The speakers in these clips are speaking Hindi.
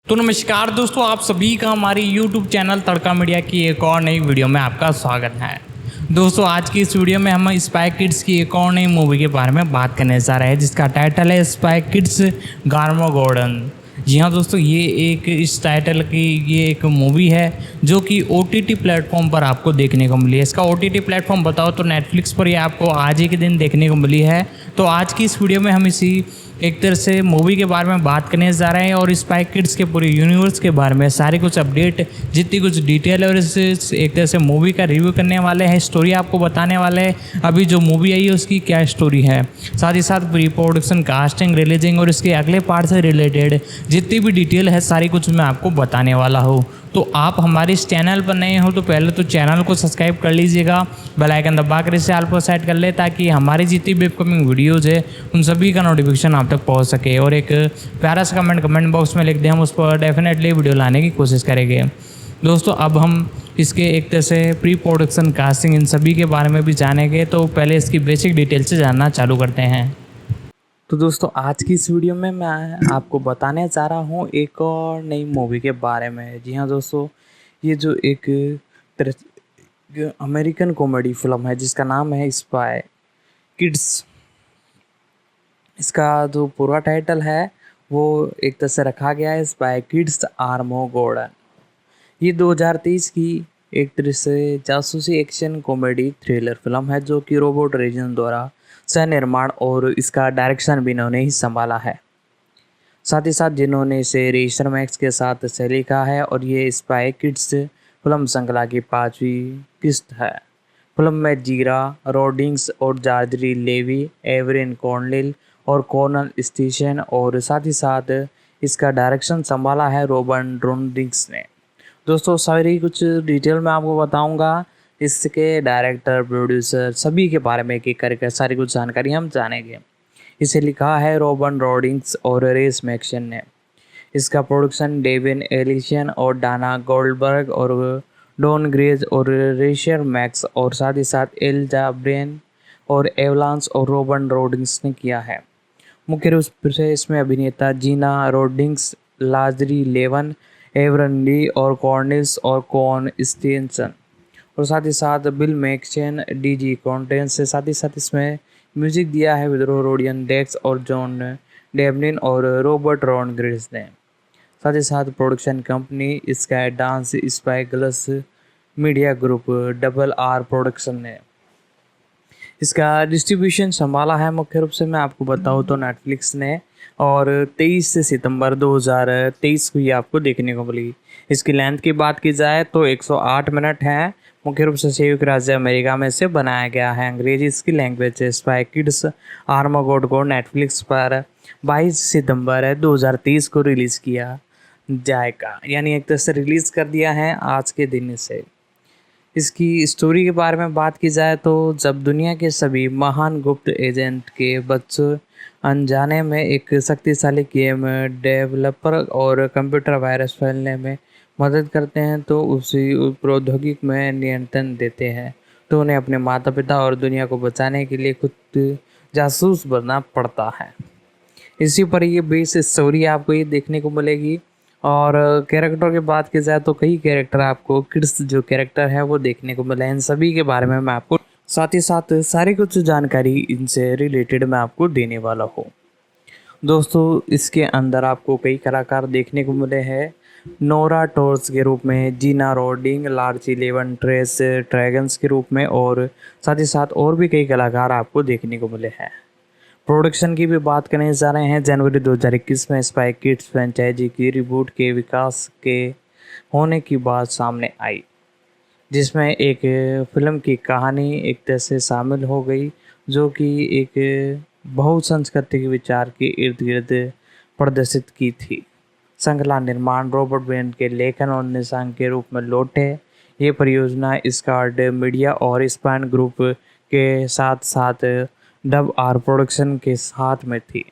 तो नमस्कार दोस्तों, आप सभी का हमारी YouTube चैनल तड़का मीडिया की एक और नई वीडियो में आपका स्वागत है। दोस्तों, आज की इस वीडियो में हम स्पाई किड्स की एक और नई मूवी के बारे में बात करने जा रहे हैं, जिसका टाइटल है स्पाई किड्स गार्मोगोडन। जी हाँ दोस्तों, ये इस टाइटल की ये एक मूवी है जो कि OTT प्लेटफॉर्म पर आपको देखने को मिली है। इसका OTT प्लेटफॉर्म बताओ तो नेटफ्लिक्स पर ये आपको आज ही के दिन देखने को मिली है। तो आज की इस वीडियो में हम इसी एक तरह से मूवी के बारे में बात करने जा रहे हैं और स्पाई किड्स के पूरे यूनिवर्स के बारे में सारी कुछ अपडेट, जितनी कुछ डिटेल है, और इस एक तरह से मूवी का रिव्यू करने वाले हैं। स्टोरी आपको बताने वाले हैं अभी जो मूवी आई है उसकी क्या स्टोरी है, साथ ही साथ प्री प्रोडक्शन, कास्टिंग, रिलीजिंग और इसके अगले पार्ट से रिलेटेड जितनी भी डिटेल है सारी कुछ मैं आपको बताने वाला हूँ। तो आप हमारे इस चैनल पर नए हो तो पहले तो चैनल को सब्सक्राइब कर लीजिएगा, बेल आइकन दबाकर इसे ऑल पर सेट कर ले, ताकि हमारी जितनी भी अपकमिंग वीडियोज़ है उन सभी का नोटिफिकेशन आप तक पहुंच सके। और एक प्यारा सा कमेंट बॉक्स में लिख दें, हम उस पर डेफिनेटली वीडियो लाने की कोशिश करेंगे। दोस्तों, अब हम इसके एक तरह से प्री प्रोडक्शन, कास्टिंग, इन सभी के बारे में भी जानेंगे। तो पहले इसकी बेसिक डिटेल से जानना चालू करते हैं। तो दोस्तों, आज की इस वीडियो में मैं आपको बताने जा रहा हूँ एक और नई मूवी के बारे में। जी हाँ दोस्तों, ये जो एक अमेरिकन कॉमेडी फिल्म है जिसका नाम है स्पाई किड्स। इसका जो पूरा टाइटल है वो एक तरह से रखा गया है स्पाई किड्स आर्मोगोडन। ये 2023 की एक तरह से जासूसी एक्शन कॉमेडी थ्रिलर फिल्म है जो कि रोबोट रीजन द्वारा सह निर्माण और इसका डायरेक्शन भी इन्होंने ही संभाला है। साथ ही साथ जिन्होंने इसे रेशर मैक्स के साथ से लिखा है, और ये स्पाई किड्स फिल्म श्रृंखला की 5वीं किस्त है। फिल्म में जीरा रोडिंग्स और जार्जरी लेवी, एवरिन कॉर्नलिल और कॉर्नल स्टीशन, और साथ ही साथ इसका डायरेक्शन संभाला है रोबन रोड्रिग्स ने। दोस्तों, सारी कुछ डिटेल मैं आपको बताऊंगा, इसके डायरेक्टर, प्रोड्यूसर सभी के बारे में एक करके सारी कुछ जानकारी हम जानेंगे। इसे लिखा है रोबन रोडिंग्स और रेस मैक्सन ने। इसका प्रोडक्शन डेविन एलिशियन और डाना गोल्डबर्ग और डॉन ग्रेज और रेशर मैक्स और साथ ही साथ एल्जा ब्रेन और एवलांस और रोबन रोडिंग्स ने किया है। मुख्य रूप से इसमें अभिनेता जीना रोडिंग्स, लाजरी लेवन, एवरन ली और कॉर्निल्स और कॉन स्टेनसन, और साथ ही साथ बिल मैक्सन, डीजी कॉन्टेंस से। साथ ही साथ इसमें म्यूजिक दिया है विद्रो रोडियन डेक्स और जॉन डेवलिन और रॉबर्ट रॉन ग्रेस ने। साथ ही साथ production company Skydance, Spyglass media group, double R production ने। इसका डिस्ट्रीब्यूशन संभाला है मुख्य रूप से मैं आपको बताऊँ तो नेटफ्लिक्स ने, और 23 सितंबर 2023 को ये आपको देखने को मिली। इसकी लेंथ की बात की जाए तो 108 मिनट है। मुख्य रूप से संयुक्त राज्य अमेरिका में से बनाया गया है। अंग्रेजी इसकी लैंग्वेज है। स्पाई किड्स आर्मागोड को नेटफ्लिक्स पर 22 सितंबर 2023 को रिलीज़ किया जाएगा, यानी एक तरह से रिलीज़ कर दिया है आज के दिन से। इसकी स्टोरी के बारे में बात की जाए तो जब दुनिया के सभी महान गुप्त एजेंट के बच्चों अनजाने में एक शक्तिशाली गेम डेवलपर और कंप्यूटर वायरस फैलने में मदद करते हैं तो उसी प्रौद्योगिकी में नियंत्रण देते हैं, तो उन्हें अपने माता पिता और दुनिया को बचाने के लिए खुद जासूस बनना पड़ता है। इसी पर ये बेस स्टोरी आपको ये देखने को मिलेगी। और कैरेक्टर की बात की जाए तो कई कैरेक्टर आपको किड्स जो कैरेक्टर है वो देखने को मिले। इन सभी के बारे में मैं आपको साथ ही साथ सारी कुछ जानकारी इनसे रिलेटेड मैं आपको देने वाला हूँ। दोस्तों, इसके अंदर आपको कई कलाकार देखने को मिले हैं। नोरा टोर्स के रूप में, जीना रोडिंग, लार्ची लेवन ट्रेस ड्रैगन्स के रूप में, और साथ ही साथ और भी कई कलाकार आपको देखने को मिले हैं। प्रोडक्शन की भी बात करने जा रहे हैं। जनवरी 2021 में स्पाई किड्स फ्रेंचाइजी की रिबूट के विकास के होने की बात सामने आई, जिसमें एक फिल्म की कहानी एक तरह से शामिल हो गई जो कि एक बहुसंस्कृतिक विचार के इर्द गिर्द प्रदर्शित की थी। श्रृंखला निर्माण रॉबर्ट बेन के लेखन और निशान के रूप में लौटे। ये परियोजना स्कार्ड मीडिया और स्पान ग्रुप के साथ साथ डब आर प्रोडक्शन के साथ में थी।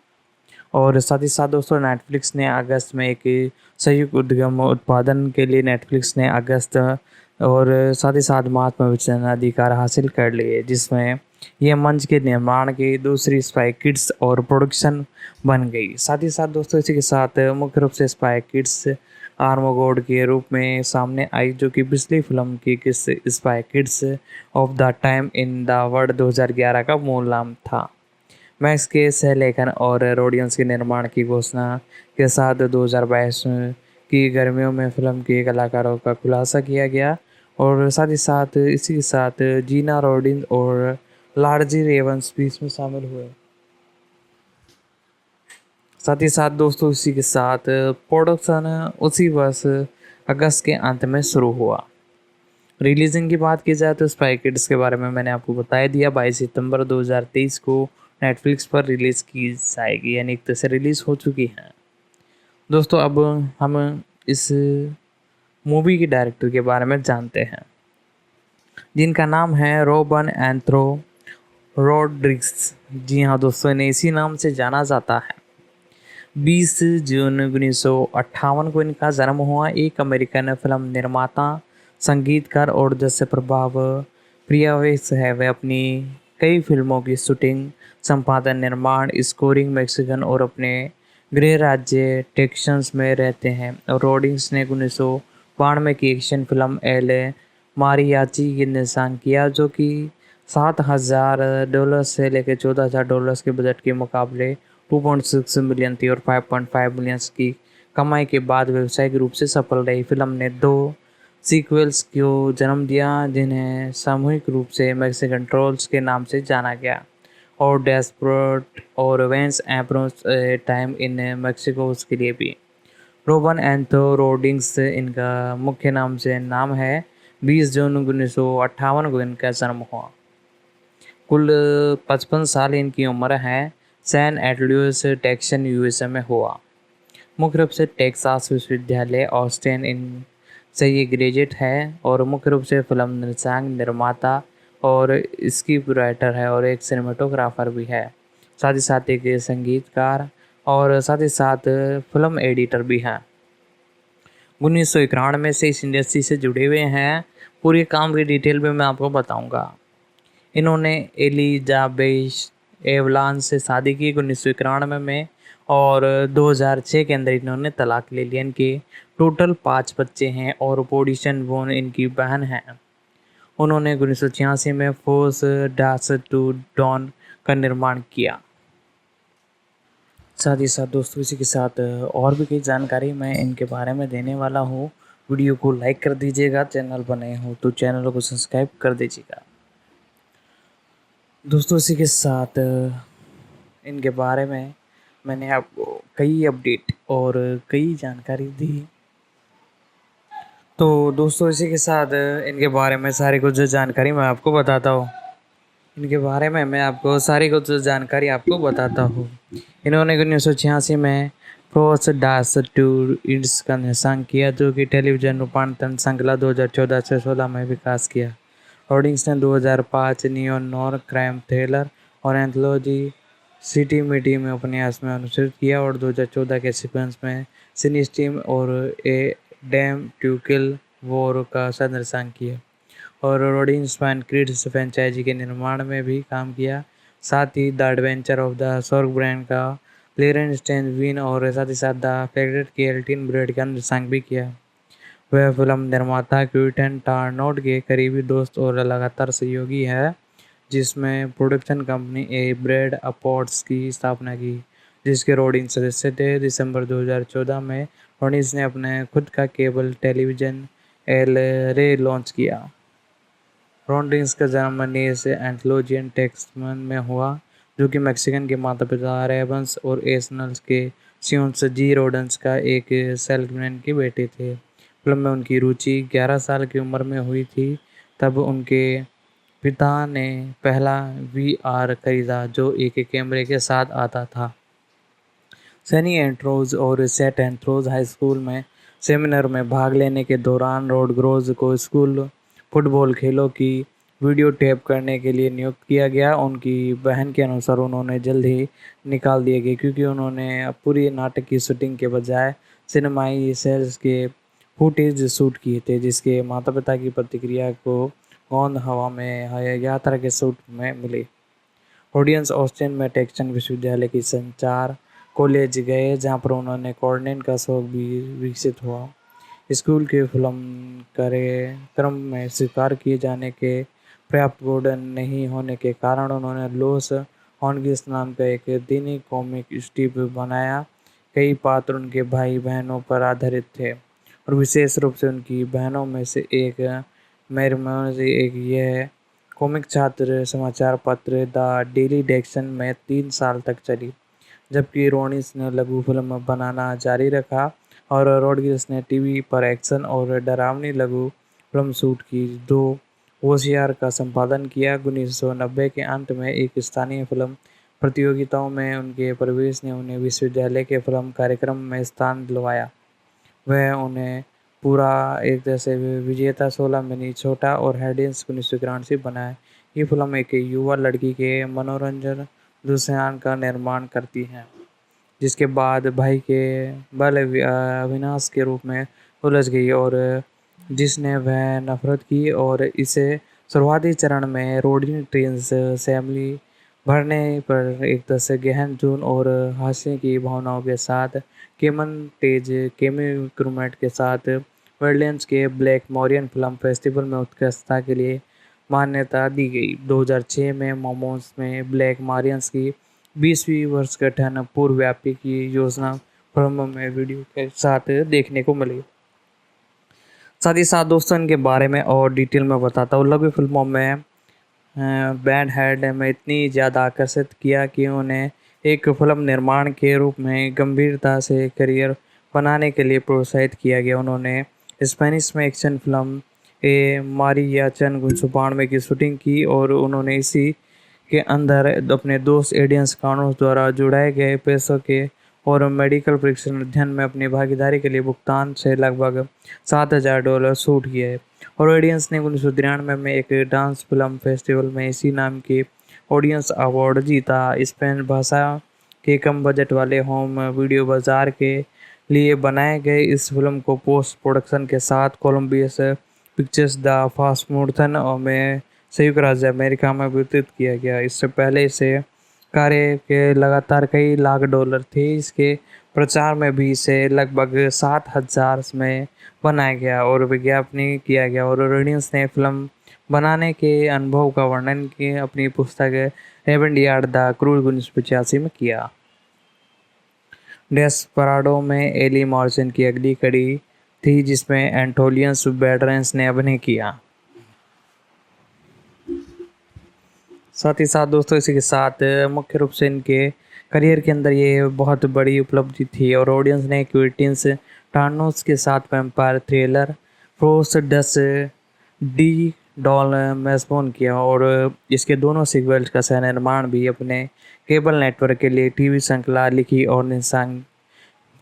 और साथ ही साथ दोस्तों, नेटफ्लिक्स ने अगस्त में एक संयुक्त उद्यम उत्पादन के लिए नेटफ्लिक्स ने अगस्त और साथ ही साथ मार्च में वितरण अधिकार हासिल कर लिए, जिसमें ये मंच के निर्माण की दूसरी स्पाई किड्स और प्रोडक्शन बन गई। साथ ही साथ दोस्तों इसी के साथ मुख्य रूप से स्पाई किड्स आर्मोगोड के रूप में सामने आई, जो कि पिछली फिल्म की किस spy kids of the time in the world 2011 का मूल नाम था। मैक्स के सहलेखन और रोडियंस के निर्माण की घोषणा के साथ 2022 की गर्मियों में फिल्म के कलाकारों का खुलासा किया गया और साथ ही साथ इसी के साथ जीना रोडिन और लार्जी रेवंस भी इसमें शामिल हुए। साथ ही साथ दोस्तों इसी के साथ प्रोडक्शन उसी वर्ष अगस्त के अंत में शुरू हुआ। रिलीजिंग की बात की जाए तो स्पाई किड्स के बारे में मैंने आपको बता दिया। 22 सितंबर 2023 को नेटफ्लिक्स पर रिलीज़ की जाएगी, यानी एक तरह से रिलीज़ हो चुकी है। दोस्तों अब हम इस मूवी के डायरेक्टर के बारे में जानते हैं, जिनका नाम है रोबन एंथ्रो रोड्रिग्स। जी हाँ दोस्तों, इन्हें इसी नाम से जाना जाता है। 20 जून 1958 को इनका जन्म हुआ। एक अमेरिकन फिल्म निर्माता, संगीतकार और दृश्य प्रभाव प्रियवेश है। वे अपनी कई फिल्मों की शूटिंग, संपादन, निर्माण, स्कोरिंग मेक्सिकन और अपने गृह राज्य टेक्सास में रहते हैं। और रोडिंग्स ने 1992 की एक्शन फिल्म एल मारियाची की निर्देशन किया, जो कि $7,000 से लेकर $14,000 के बजट के मुकाबले 2.6 मिलियन थी और 5.5 मिलियन की कमाई के बाद व्यावसायिक रूप से सफल रही। फिल्म ने 2 सीक्वल्स को जन्म दिया, जिन्हें सामूहिक रूप से मैक्सिकन ट्रोल्स के नाम से जाना गया, और डेस्परेट और वेंस एप्रोच टाइम इन मैक्सिको के लिए भी। रोबन एंथो रोडिंग्स इनका मुख्य नाम से नाम है। 20 जून 1958 को इनका जन्म हुआ। कुल 55 साल इनकी उम्र है। सैन एंड्रयूस टेक्सन यूएसए में हुआ। मुख्य रूप से टेक्सास विश्वविद्यालय ऑस्टिन इन से ये ग्रेजुएट है और मुख्य रूप से फिल्म निर्देशक, निर्माता और स्क्रिप्ट राइटर है और एक सिनेमेटोग्राफर भी है। साथ ही साथ एक संगीतकार और साथ ही साथ फिल्म एडिटर भी हैं। 1991 से इस इंडस्ट्री से जुड़े हुए हैं। पूरे काम की डिटेल में मैं आपको बताऊंगा। इन्होंने एलिजाबेथ एवलान से शादी की 1991 में और 2006 के अंदर इन्होंने तलाक ले लिया। इनके टोटल 5 बच्चे हैं और पोडिशन वोन इनकी बहन है। उन्होंने 1986 में फोर्स डास टू डॉन का निर्माण किया। साथ ही साथ दोस्तों इसी के साथ और भी कई जानकारी मैं इनके बारे में देने वाला हूँ। वीडियो को लाइक कर दीजिएगा, चैनल पर नए हो तो चैनल को सब्सक्राइब कर दीजिएगा। दोस्तों इसी के साथ इनके बारे में मैंने आपको कई अपडेट और कई जानकारी दी। तो दोस्तों इसी के साथ इनके बारे में सारी कुछ जानकारी मैं आपको बताता हूँ। इनके बारे में मैं आपको सारी कुछ जानकारी आपको बताता हूँ। इन्होंने 1986 में फोर्स डास टू इंड्स का निर्देशन किया, जो कि टेलीविजन रूपांतरण श्रृंखला 2014 से 16 में विकास किया। रोडिंग्स ने 2005 नियो नॉर क्राइम थ्रिलर और एंथोलॉजी सिटी मिटी में उपन्यास में अनुसरित किया और 2014 के सीक्वेंस में सिनिस्टीम और ए डैम टू किल वॉर का निर्देशन किया और रोडिंग्स स्पाइन किड्स फ्रेंचाइजी के निर्माण में भी काम किया। साथ ही द एडवेंचर ऑफ द सॉर्ग ब्रांड का क्लेरेंस स्टेन विन और साथ ही साथ द फेवरेट के एल्टिन ब्रेड का निर्देशन भी किया। वह फिल्म निर्माता क्विंटन टारनोट के करीबी दोस्त और लगातार सहयोगी है, जिसमें प्रोडक्शन कंपनी ए ब्रेड अपॉर्ट्स की स्थापना की, जिसके रोडिंग सदस्य थे। दिसंबर 2014 में रोडिंग्स ने अपने खुद का केबल टेलीविजन एल रे लॉन्च किया। रोडिंग्स का जन्म नीस एंथोलॉजियन टेक्समन में हुआ, जो कि मैक्सिकन के माता पिता रेवंस और एसनल्स के सियोन्स जी रोडेंस का एक सेल्समैन के बेटे थे। फिल्म में उनकी रुचि 11 साल की उम्र में हुई थी। तब उनके पिता ने पहला वीआर खरीदा, जो एक कैमरे के साथ आता था। सैनी एंड्रोज और सेट एंड्रोज हाई स्कूल में सेमिनार में भाग लेने के दौरान रोड्रिग्स को स्कूल फुटबॉल खेलों की वीडियो टेप करने के लिए नियुक्त किया गया। उनकी बहन के अनुसार उन्होंने जल्द ही निकाल दिए गए, क्योंकि उन्होंने पूरी नाटक की शूटिंग के बजाय सिनेमाई सेल्स के फुटेज शूट किए थे, जिसके माता पिता की प्रतिक्रिया को गोंद हवा में यात्रा के शूट में मिली। ऑडियंस ऑस्टिन में टेक्सन विश्वविद्यालय की संचार कॉलेज गए, जहां पर उन्होंने कोऑर्डिनेट का शौक भी विकसित हुआ। स्कूल के फिल्म कार्यक्रम में स्वीकार किए जाने के पर्याप्त गुण नहीं होने के कारण उन्होंने लॉस एंजिल्स नाम का एक दैनिक कॉमिक स्ट्रिप बनाया। कई पात्र उनके भाई बहनों पर आधारित थे और विशेष रूप से उनकी बहनों में से एक मैरी एक यह कॉमिक छात्र समाचार पत्र द डेली डेक्सन में 3 साल तक चली, जबकि रोनिस ने लघु फिल्म बनाना जारी रखा और रोड्रिग्स ने टीवी पर एक्शन और डरावनी लघु फिल्म शूट की। दो होशियार का संपादन किया। 1990 के अंत में एक स्थानीय फिल्म प्रतियोगिताओं में उनके प्रवेश ने उन्हें विश्वविद्यालय के फिल्म कार्यक्रम में स्थान दिलवाया। वह उन्हें पूरा एक जैसे विजेता 16 मिनी छोटा और हेडिंस 1981 बनाए। ये फिल्म एक युवा लड़की के मनोरंजन दुष्यंत का निर्माण करती है, जिसके बाद भाई के बल अविनाश के रूप में उलझ गई और जिसने वह नफरत की और इसे शुरुआती चरण में रोडिन ट्रेन्स सैमली भरने पर एक तरह से गहन जून और हास्य की भावनाओं के साथ केमन तेज केमी क्रूमेट के साथ वेडलैंड्स के ब्लैक मॉरियन फिल्म फेस्टिवल में उत्कृष्टता के लिए मान्यता दी गई। 2006 में मोमोस में ब्लैक मारियंस की 20वीं वर्षगांठ पूर्वव्यापी की योजना फिल्म में वीडियो के साथ देखने को मिली। साथ ही साथ दोस्तों इनके बारे में और डिटेल में बताता हूँ। लघु फिल्मों में बैंड हेड में इतनी ज़्यादा आकर्षित किया कि उन्हें एक फिल्म निर्माण के रूप में गंभीरता से करियर बनाने के लिए प्रोत्साहित किया गया। उन्होंने स्पेनिश में एक्शन फिल्म ए मारियाचन 1992 की शूटिंग की और उन्होंने इसी के अंदर अपने दोस्त एडियंस कार्नोस द्वारा जुड़ाए गए पैसों के और मेडिकल परीक्षण अध्ययन में अपनी भागीदारी के लिए भुगतान से लगभग $7,000 शूट किए। और ऑडियंस ने 1993 में एक डांस फिल्म फेस्टिवल में इसी नाम के ऑडियंस अवार्ड जीता। स्पेन भाषा के कम बजट वाले होम वीडियो बाजार के लिए बनाए गए इस फिल्म को पोस्ट प्रोडक्शन के साथ कोलंबियस पिक्चर्स द फास्टमूर्थन में संयुक्त राज्य अमेरिका में वितरित किया गया। इससे पहले इसे कार्य के लगातार कई लाख डॉलर थे। इसके प्रचार में भी इसे लगभग 7,000 में बनाया गया और विज्ञापन किया गया। और ऑडियंस ने फिल्म बनाने के अनुभव का वर्णन किया अपनी पुस्तक एवेंडियार्ड द क्रूज 1985 में किया। डेस्पराडो में एली मॉर्गन की अगली कड़ी थी, जिसमें एंटोनियो बैंडेरास ने अभिनय किया। साथ ही साथ दोस्तों इसी के साथ मुख्य रूप से इनके करियर के अंदर ये बहुत बड़ी उपलब्धि थी और ऑडियंस ने क्विंटिन टारनोस के साथ वैम्पायर थ्रिलर फ्रोस्ट डस डी डॉल मेस्बोन किया और इसके दोनों सीक्वल्स का सह निर्माण भी अपने केबल नेटवर्क के लिए टीवी श्रृंखला लिखी और निशांग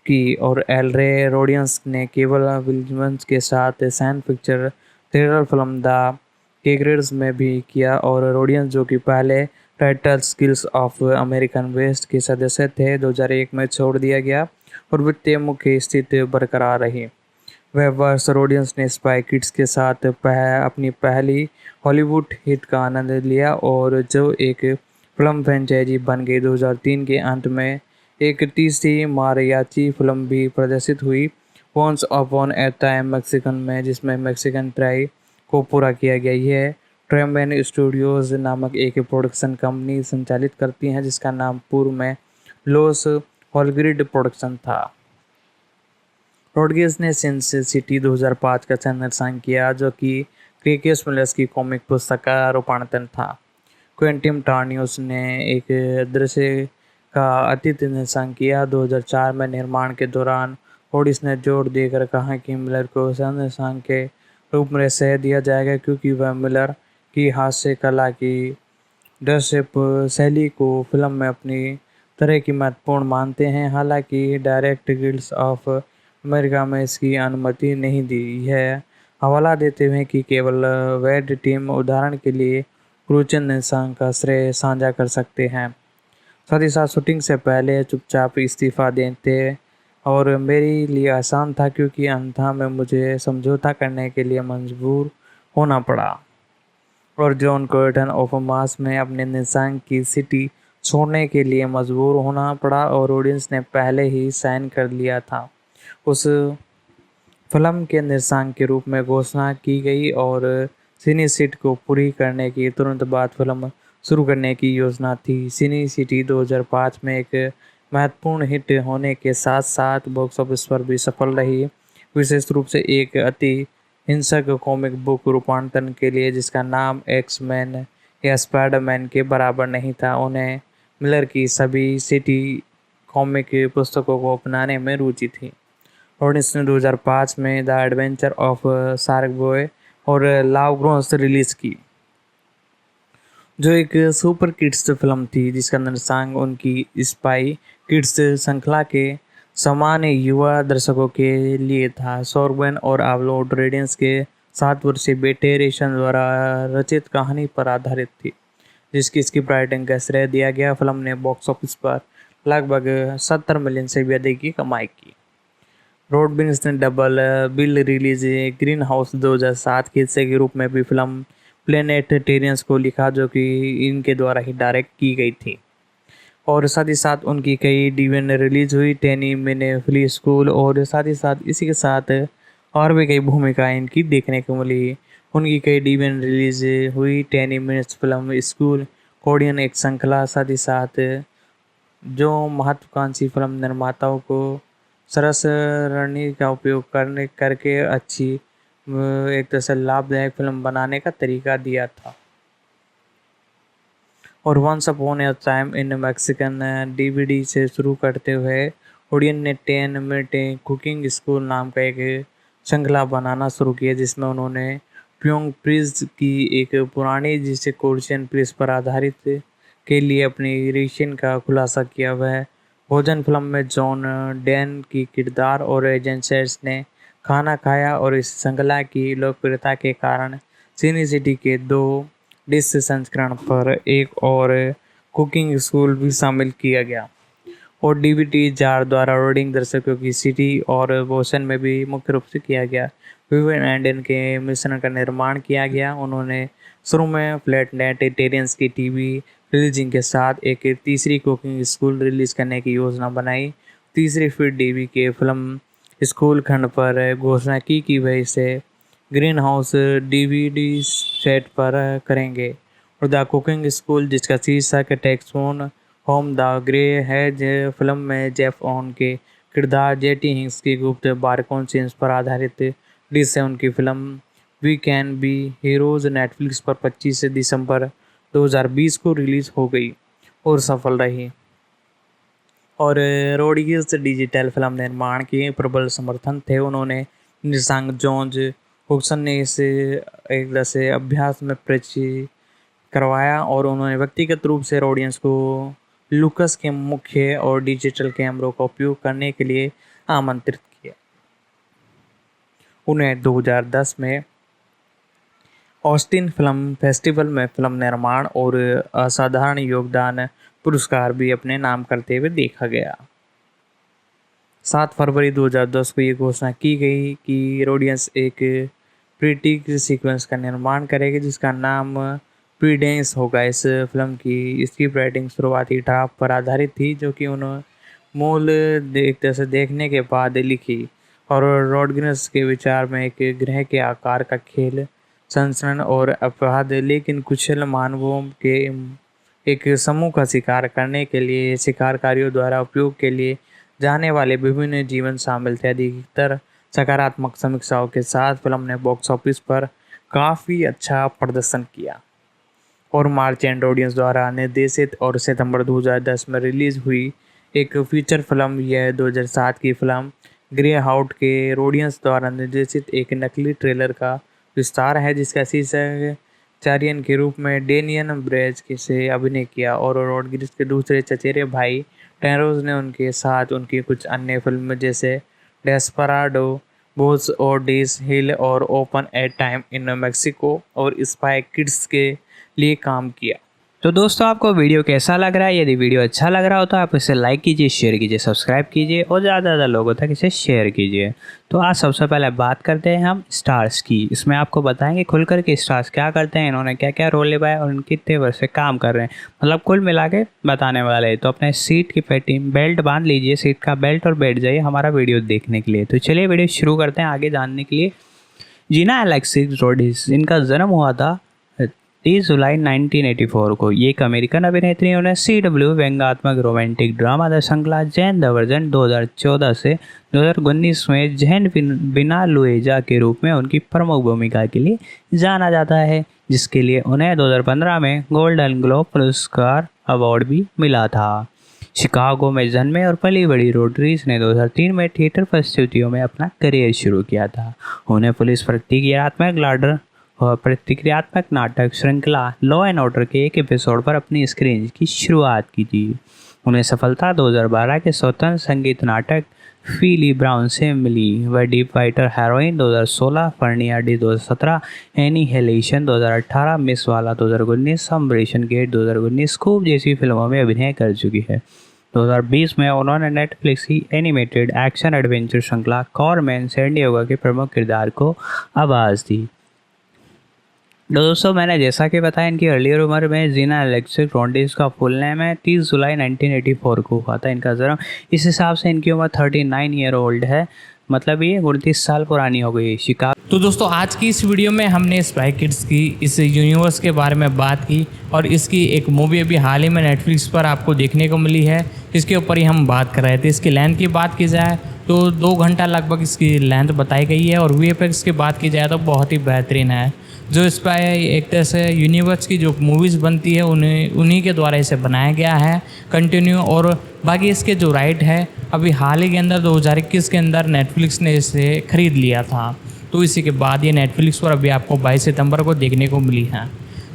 की। और एल रे रोडियंस ने केबल विलियम्स के साथ science fiction thriller film the केग्रेड्स में भी किया। और रोडियंस जो कि पहले title skills of American West के सदस्य थे, 2001 में छोड़ दिया गया और वित्तीय मुख्य स्थिति बरकरार रही। वह वर्ष रोडियंस ने स्पाई किड्स के साथ अपनी पहली हॉलीवुड हिट का आनंद लिया और जो एक फिल्म फ्रेंचाइजी बन गई। 2003 के अंत में एक तीसरी मारियाची फिल्म भी प्रदर्शित हुई, once upon a time Mexican में, जिसमें मैक्सिकन ट्राई को पूरा किया गया। यह ट्रेमेन स्टूडियोज नामक एक प्रोडक्शन कंपनी संचालित करती हैं, जिसका नाम पूर्व में लॉस हॉलग्रिड प्रोडक्शन था। रोड्रिग्स ने सिंस सिटी 2005 का संदर्शन किया, जो कि क्रिकेस मिलर्स की कॉमिक पुस्तक का रूपांतरण था। क्विंटिन टारनियोस ने एक दृश्य का अतीत निर्देशन किया। 2004 में निर्माण के दौरान ओडिस ने जोर देकर कहा कि मिलर को संदेशांक के रूप में सह दिया जाएगा, क्योंकि वह मिलर की हास्य कला की दृश्य शैली को फिल्म में अपनी तरह की महत्वपूर्ण मानते हैं। हालांकि डायरेक्ट गिल्ड्स ऑफ अमेरिका में इसकी अनुमति नहीं दी। यह हवाला देते हुए कि केवल वेड टीम उदाहरण के लिए क्रूचन निर्देशांक का श्रेय साझा कर सकते हैं। साथ ही साथ शूटिंग से पहले चुपचाप इस्तीफा देते और मेरे लिए आसान था, क्योंकि अन्यथा में मुझे समझौता करने के लिए मजबूर होना पड़ा। और जॉन कर्टन ऑफ मास में अपने निशान की सिटी छोड़ने के लिए मजबूर होना पड़ा और ऑडियंस ने पहले ही साइन कर लिया था। उस फिल्म के निर्देशक के रूप में घोषणा की गई और सिनी सिटी को पूरी करने की तुरंत बाद फिल्म शुरू करने की योजना थी। सिनी सिटी 2005 में एक महत्वपूर्ण हिट होने के साथ साथ बॉक्स ऑफिस पर भी सफल रही, विशेष रूप से एक अति हिंसक कॉमिक बुक रूपांतरण के लिए जिसका नाम एक्स मैन या स्पाइडरमैन के बराबर नहीं था। उन्हें मिलर की सभी सिटी कॉमिक पुस्तकों को अपनाने में रुचि थी और इसने 2005 में the adventure of shark boy और लाव ग्रोस रिलीज की, जो एक सुपर किड्स फिल्म थी जिसका निर्देशन उनकी स्पाई किड्स श्रृंखला के सामान्य युवा दर्शकों के लिए था। सॉर्बन और आवलोड रेडियंस के 7 वर्षीय बेटे रेशन द्वारा रचित कहानी पर आधारित थी, जिसकी स्क्रिप्ट राइटिंग का श्रेय दिया गया। फिल्म ने बॉक्स ऑफिस पर लगभग 70 मिलियन से भी अधिक की कमाई की। रोड बिन्स ने double bill release green house 2007 के हिस्से के रूप में भी फिल्म प्लेनेट टेरियंस को लिखा, जो कि इनके द्वारा ही डायरेक्ट की गई थी और साथ ही साथ उनकी कई डीवीडी रिलीज हुई, टेनी मिने फ्ली स्कूल, और साथ ही साथ इसी के साथ और भी कई भूमिकाएं इनकी देखने को मिली। उनकी कई डीवीडी रिलीज हुई, टेनी मिनट्स फिल्म स्कूल, कोरियन एक श्रृंखला, साथ ही साथ जो महत्वाकांक्षी फिल्म निर्माताओं को सरस रणनीति का उपयोग करके अच्छी एक तरह से लाभदायक फिल्म बनाने का तरीका दिया था। और once upon a time in Mexican DVD से शुरू करते हुए ओडियन ने 10 मिनट कुकिंग स्कूल नाम का एक श्रृंखला बनाना शुरू किया, जिसमें उन्होंने प्योंग प्रिज की एक पुरानी जिसे कोरियन प्रिज पर आधारित के लिए अपनी रिशन का खुलासा किया। वह भोजन फिल्म में जॉन डेन की किरदार और एजेंट्स ने खाना खाया और इस श्रृंखला की लोकप्रियता के कारण सिनी सिटी के 2 डिश संस्करण पर एक और कुकिंग स्कूल भी शामिल किया गया और डीवीडी जार द्वारा रीडिंग दर्शकों की सिटी और बोशन में भी मुख्य रूप से किया गया। विवियन एंडन के मिश्रण का निर्माण किया गया। उन्होंने शुरू में फ्लैट नेट टेरियंस की टीवी रिलीजिंग के साथ एक तीसरी कुकिंग स्कूल रिलीज करने की योजना बनाई। तीसरी फिर डीवी के फिल्म स्कूल खंड पर घोषणा की कि वह इसे ग्रीन हाउस डीवीडी सेट पर करेंगे और द कुकिंग स्कूल, जिसका शीर्षक टेक्सोन होम द ग्रे है, फिल्म में जेफ ऑन के किरदार जेटी हिंग्स की गुप्त बारकोन सीन्स पर आधारित डिश है। उनकी film we can be heroes Netflix पर 25 दिसंबर 2020 को रिलीज हो गई और सफल रही और रोड्रिगेज डिजिटल फिल्म निर्माण के प्रबल समर्थन थे। उन्होंने निर्देशक जॉर्ज हुक्सन ने इसे एक तरह से अभ्यास में परिचय करवाया और उन्होंने व्यक्तिगत रूप से ऑडियंस को लुकस के मुख्य और डिजिटल कैमरों का उपयोग करने के लिए आमंत्रित किया। उन्हें 2010 में ऑस्टिन फिल्म फेस्टिवल में फिल्म निर्माण और असाधारण योगदान पुरस्कार भी अपने नाम करते हुए देखा गया। 7 फरवरी 2010 को ये घोषणा की गई कि रोडियंस एक प्रीटिक सीक्वेंस का निर्माण करेगी जिसका नाम प्रीडेंस होगा। इस फिल्म की स्क्रिप्ट राइटिंग शुरुआती ड्राफ्ट पर आधारित थी, जो कि उन्होंने मूल एक तरह से देखने के बाद लिखी और रोड्रिगेज के विचार में एक ग्रह के आकार का खेल, संचरण और अपवाद, लेकिन कुशल मानवों के एक समूह का शिकार करने के लिए शिकारकारियों द्वारा उपयोग के लिए जाने वाले विभिन्न जीवन शामिल थे। अधिकतर सकारात्मक समीक्षाओं के साथ फिल्म ने बॉक्स ऑफिस पर काफ़ी अच्छा प्रदर्शन किया और मार्च एंड ऑडियंस द्वारा निर्देशित और सितंबर 2010 में रिलीज हुई एक फीचर फिल्म, यह 2007 की फिल्म ग्रे हाउट के रोडियंस द्वारा निर्देशित एक नकली ट्रेलर का विस्तार है, जिसका शीर्षक चारियन के रूप में डेनियन ब्रेज से अभिनय किया और रोड्रिगेज के दूसरे चचेरे भाई टेरोज ने उनके साथ उनकी कुछ अन्य फिल्म जैसे डेस्पराडो, बोस और डेज हिल और open A time in Mexico और स्पाई किड्स के लिए काम किया। तो दोस्तों आपको वीडियो कैसा लग रहा है? यदि वीडियो अच्छा लग रहा हो तो आप इसे लाइक कीजिए, शेयर कीजिए, सब्सक्राइब कीजिए और ज़्यादा से ज़्यादा लोगों तक इसे शेयर कीजिए। तो आज सबसे पहले बात करते हैं हम स्टार्स की। इसमें आपको बताएंगे खुलकर के स्टार्स क्या करते हैं, इन्होंने क्या क्या रोल निभाया और कितने वर्ष से काम कर रहे हैं, मतलब कुल मिला के बताने वाले हैं। तो अपने सीट की पेटी बेल्ट बांध लीजिए, सीट का बेल्ट, और बैठ जाइए हमारा वीडियो देखने के लिए। तो चलिए वीडियो शुरू करते हैं आगे जानने के लिए। जीना एलेक्सिस रोड्रिग्स, इनका जन्म हुआ था 30 जुलाई 1984 को। ये एक अमेरिकन अभिनेत्री। उन्हें CW व्यंग्यात्मक रोमांटिक ड्रामा द श्रृंखला जैन द वर्जन 2014 से 2019 में जैन बिना लुएजा के रूप में उनकी प्रमुख भूमिका के लिए जाना जाता है, जिसके लिए उन्हें 2015 में गोल्डन ग्लोब पुरस्कार अवार्ड भी मिला था। शिकागो में जन्मे और पली बड़ी रोड्रिग्स ने 2003 में थिएटर प्रस्तुतियों में अपना करियर शुरू किया था। उन्हें पुलिस प्रतिक्रियात्मक नाटक श्रृंखला लॉ एंड ऑर्डर के एक एपिसोड पर अपनी स्क्रीन की शुरुआत की थी। उन्हें सफलता 2012 के स्वतंत्र संगीत नाटक फीली ब्राउन से मिली। वह deep fighter heroin 2016, फर्नियाडी 2017, annihilation 2018, miss वाला 2019, संब्रेशन गेट 2019, स्कूप जैसी फिल्मों में अभिनय कर चुकी है। 2020 में उन्होंने नेटफ्लिक्स की एनिमेटेड एक्शन एडवेंचर श्रृंखला कॉरमैन सैंडिएगो के प्रमुख किरदार को आवाज़ दी। दोस्तों मैंने जैसा कि बताया, इनकी अर्लियर उम्र में जीना एलेक्सिस रोड्रिग्स का फुल नेम है। 30 जुलाई 1984 को हुआ था इनका जन्म। इस हिसाब से इनकी उम्र 39 ईयर ओल्ड है, मतलब ये 29 साल पुरानी हो गई। शिकागो। तो दोस्तों आज की इस वीडियो में हमने स्पाई किड्स की इस यूनिवर्स के बारे में बात की और इसकी एक मूवी अभी हाल ही में नेटफ्लिक्स पर आपको देखने को मिली है, इसके ऊपर ही हम बात कर रहे थे। इसकी लेंथ की बात की जाए तो 2 घंटा लगभग इसकी लेंथ बताई गई है और VFX की बात की जाए तो बहुत ही बेहतरीन है। जो स्पाई एक तरह से यूनिवर्स की जो मूवीज़ बनती है उन्हीं के द्वारा इसे बनाया गया है कंटिन्यू। और बाकी इसके जो राइट है अभी हाल ही के अंदर 2021 के अंदर नेटफ्लिक्स ने इसे ख़रीद लिया था, तो इसी के बाद ये नेटफ्लिक्स पर अभी आपको 22 सितंबर को देखने को मिली है।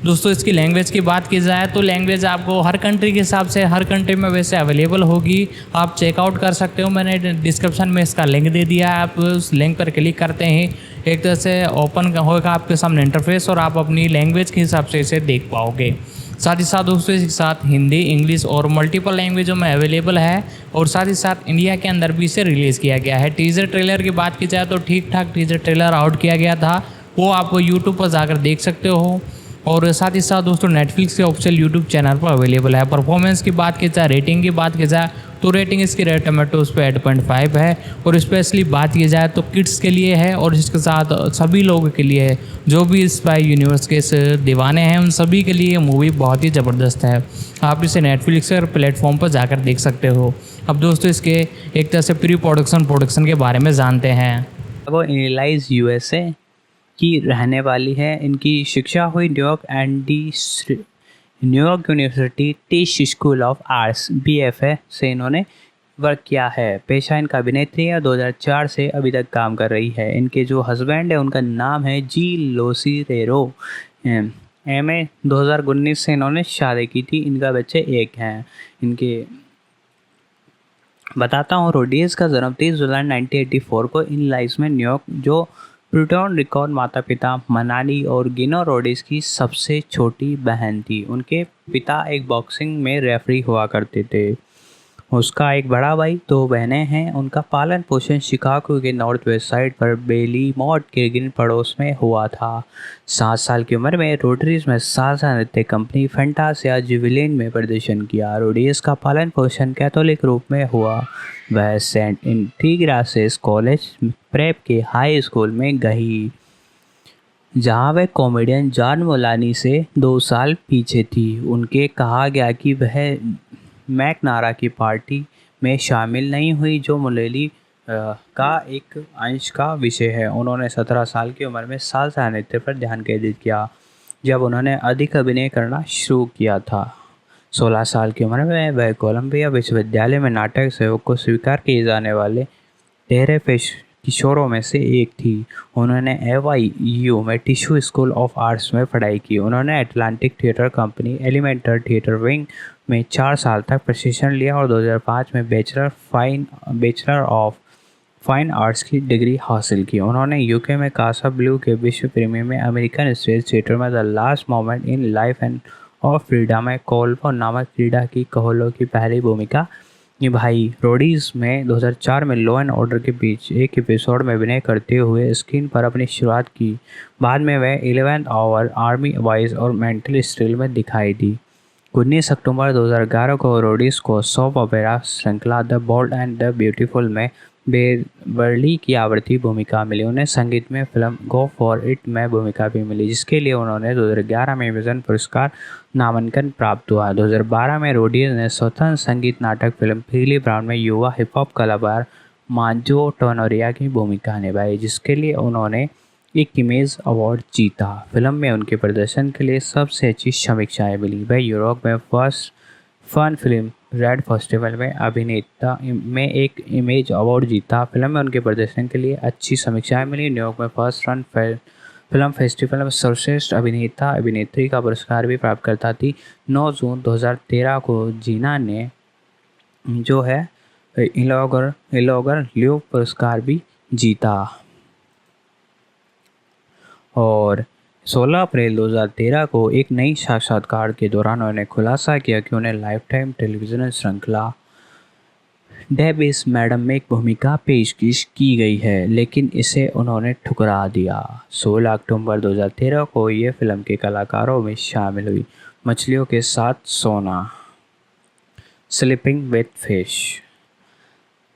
दोस्तों इसकी लैंग्वेज की बात की जाए तो लैंग्वेज आपको हर कंट्री के हिसाब से हर कंट्री में वैसे अवेलेबल होगी, आप चेकआउट कर सकते हो। मैंने डिस्क्रिप्शन में इसका लिंक दे दिया है, आप उस लिंक पर क्लिक करते ही एक तरह से ओपन होगा आपके सामने इंटरफेस और आप अपनी लैंग्वेज के हिसाब से इसे देख पाओगे। साथ ही साथ दोस्तों इसके साथ हिंदी, इंग्लिश और मल्टीपल लैंग्वेजों में अवेलेबल है और साथ ही साथ इंडिया के अंदर भी इसे रिलीज़ किया गया है। टीज़र ट्रेलर की बात की जाए तो ठीक ठाक टीज़र ट्रेलर आउट किया गया था, वो आप यूट्यूब पर जाकर देख सकते हो। और साथ ही साथ दोस्तों नेटफ्लिक्स के ऑफिशियल यूट्यूब चैनल पर अवेलेबल है। परफॉर्मेंस की बात की जाए, रेटिंग की बात की जाए तो रेटिंग इसकी रेड टोमेटोज पे 8.5 है और स्पेशली बात की जाए तो किड्स के लिए है और इसके साथ सभी लोगों के लिए है। जो भी स्पाई यूनिवर्स के दीवाने हैं उन सभी के लिए ये मूवी बहुत ही ज़बरदस्त है। आप इसे नेटफ्लिक्स और प्लेटफॉर्म पर जाकर देख सकते हो। अब दोस्तों इसके एक तरह से प्रोडक्शन के बारे में जानते हैं। वो इलिनॉइस USA की रहने वाली है। इनकी शिक्षा हुई New York university टिश school of arts BFA से इन्होंने वर्क किया है। पेशा इनका अभिनेत्री है, 2004 से अभी तक काम कर रही है। इनके जो हस्बैंड है उनका नाम है जी लोसिरेरो। MA 2019 से इन्होंने शादी की थी। इनका बच्चे एक हैं। इनके बताता हूँ, रोड्रिग्स का जन्म 30 जुलाई 1984 को इलिनॉइस में न्यूयॉर्क, जो प्यूर्टो रिकॉन माता पिता मनाली और गिनो रोड्रिग्स की सबसे छोटी बहन थी। उनके पिता एक बॉक्सिंग में रेफरी हुआ करते थे। उसका एक बड़ा भाई, 2 बहनें हैं। उनका पालन पोषण शिकागो के नॉर्थ वेस्ट साइड पर बेलीमोट के गिन पड़ोस में हुआ था। 7 साल की उम्र में रोड्रिग्स में साझा नृत्य कंपनी फैंटासिया जुवेलिन में प्रदर्शन किया। रोड्रिग्स का पालन पोषण कैथोलिक रूप में हुआ। वह सेंट इंटीग्रासेस कॉलेज प्रेप के हाई स्कूल में गई, जहां वह कॉमेडियन जॉन मुलानी से 2 साल पीछे थी। उनके कहा गया कि वह मैकनारा की पार्टी में शामिल नहीं हुई, जो मुलेली का एक अंश का विषय है। उन्होंने 17 साल की उम्र में सालसा नृत्य पर ध्यान केंद्रित किया, जब उन्होंने अधिक अभिनय करना शुरू किया था। 16 साल की उम्र में वह कोलंबिया विश्वविद्यालय में नाटक सेवक को स्वीकार किए जाने वाले 13 किशोरों में से एक थी। उन्होंने AYU में टिश्यू स्कूल ऑफ आर्ट्स में पढ़ाई की। उन्होंने Atlantic theatre company Elementor theatre wing में 4 साल तक प्रशिक्षण लिया और 2005 में बैचलर ऑफ फाइन आर्ट्स की डिग्री हासिल की। उन्होंने UK में कासा ब्लू के विश्व प्रीमियर में अमेरिकन स्टेज थिएटर में the last moment in life and of Frida में कोल्फो नामक क्रीड़ा की कोहलो की पहली भूमिका निभाई। रोडीज में 2004 में लॉ एंड ऑर्डर के बीच एक एपिसोड में अभिनय करते हुए स्क्रीन पर अपनी शुरुआत की। बाद में वह 11th आवर, आर्मी वॉइस और मेंटल स्टील में दिखाई दी। 19 अक्टूबर 2011 को रोडीज को सॉप ओपेरा श्रृंखला the bold and the beautiful में बेवर्ली की आवर्ती भूमिका मिली। उन्हें संगीत में फिल्म गो फॉर इट में भूमिका भी मिली, जिसके लिए उन्होंने 2011 में विजन पुरस्कार नामांकन प्राप्त हुआ। 2012 में रोडीज ने स्वतंत्र संगीत नाटक फिल्म पीली ब्राउन में युवा हिप हॉप कलाकार मांजो टोनोरिया की भूमिका निभाई, जिसके लिए उन्होंने एक इमेज अवार्ड जीता। फिल्म में उनके प्रदर्शन के लिए सबसे अच्छी समीक्षाएं मिली। वह यूरोप में first fun film red festival में अभिनेता में एक इमेज अवार्ड जीता। फिल्म में उनके प्रदर्शन के लिए अच्छी समीक्षाएं मिली। न्यूयॉर्क में फर्स्ट फन फिल्म फेस्टिवल में सर्वश्रेष्ठ अभिनेता अभिनेत्री का पुरस्कार भी प्राप्त करता थी। 9 जून 2013 को जीना ने जो है इलोगर ल्यू पुरस्कार भी जीता। और 16 अप्रैल 2013 को एक नई साक्षात्कार के दौरान उन्होंने खुलासा किया कि उन्हें लाइफ टाइम टेलीविज़न श्रृंखला डेविस मैडम में एक भूमिका पेशकश की गई है, लेकिन इसे उन्होंने ठुकरा दिया। 16 अक्टूबर 2013 को ये फिल्म के कलाकारों में शामिल हुई। मछलियों के साथ सोना, स्लीपिंग विथ फिश।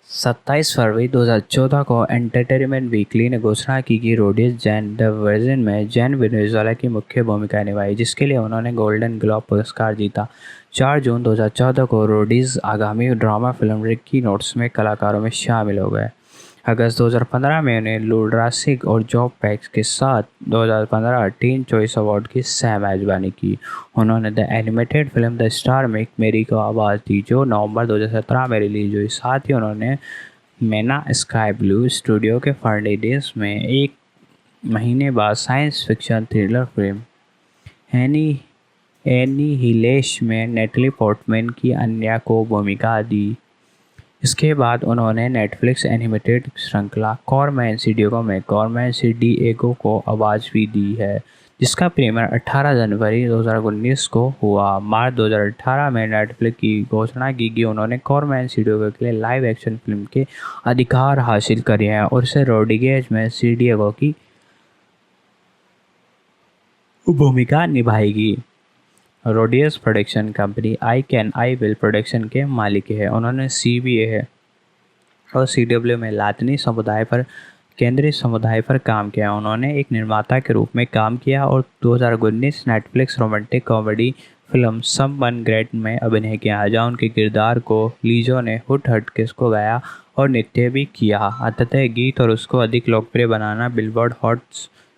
27 फरवरी 2014 को एंटरटेनमेंट वीकली ने घोषणा की कि रोडीज जैन द वर्जिन में जैन वेनेजुएला की मुख्य भूमिका निभाई, जिसके लिए उन्होंने गोल्डन ग्लोब पुरस्कार जीता। 4 जून 2014 को रोडीज आगामी ड्रामा फिल्म रिकी नोट्स में कलाकारों में शामिल हो गए। अगस्त 2015 में उन्हें लुड्रासिक और जॉब पैक्स के साथ 2015 टीन चॉइस अवार्ड की सह मेजबानी की। उन्होंने the animated film the star make मेरी को आवाज़ दी, जो नवंबर 2017 में रिलीज हुई। साथ ही उन्होंने मैना स्काई ब्लू स्टूडियो के फर्नांडीज में एक महीने बाद science fiction thriller film annihilation में नेटली पोर्टमैन की अन्या को भूमिका दी। इसके बाद उन्होंने नेटफ्लिक्स एनिमेटेड श्रृंखला कॉर्मैन सीडिएगो में कॉर्मैन सीडिएगो को आवाज़ भी दी है, जिसका प्रीमियर 18 जनवरी 2019 को हुआ। मार्च 2018 में नेटफ्लिक्स की घोषणा की कि उन्होंने कॉर्मैन सीडिएगो के लिए लाइव एक्शन फिल्म के अधिकार हासिल करे हैं और इसे रोड्रिगेज में सीडिएगो की भूमिका निभाएगी। रोडियस production company I can I will production के मालिक है। उन्होंने CBA और CW में लातिनी समुदाय पर केंद्रीय समुदाय पर काम किया। उन्होंने एक निर्माता के रूप में काम किया और 2019 Netflix romantic comedy film someone great में अभिनय किया, जहाँ उनके किरदार को लीजो ने हुट हटकिस को गाया और नृत्य भी किया। अंततः गीत और उसको अधिक लोकप्रिय बनाना बिलबोर्ड हॉट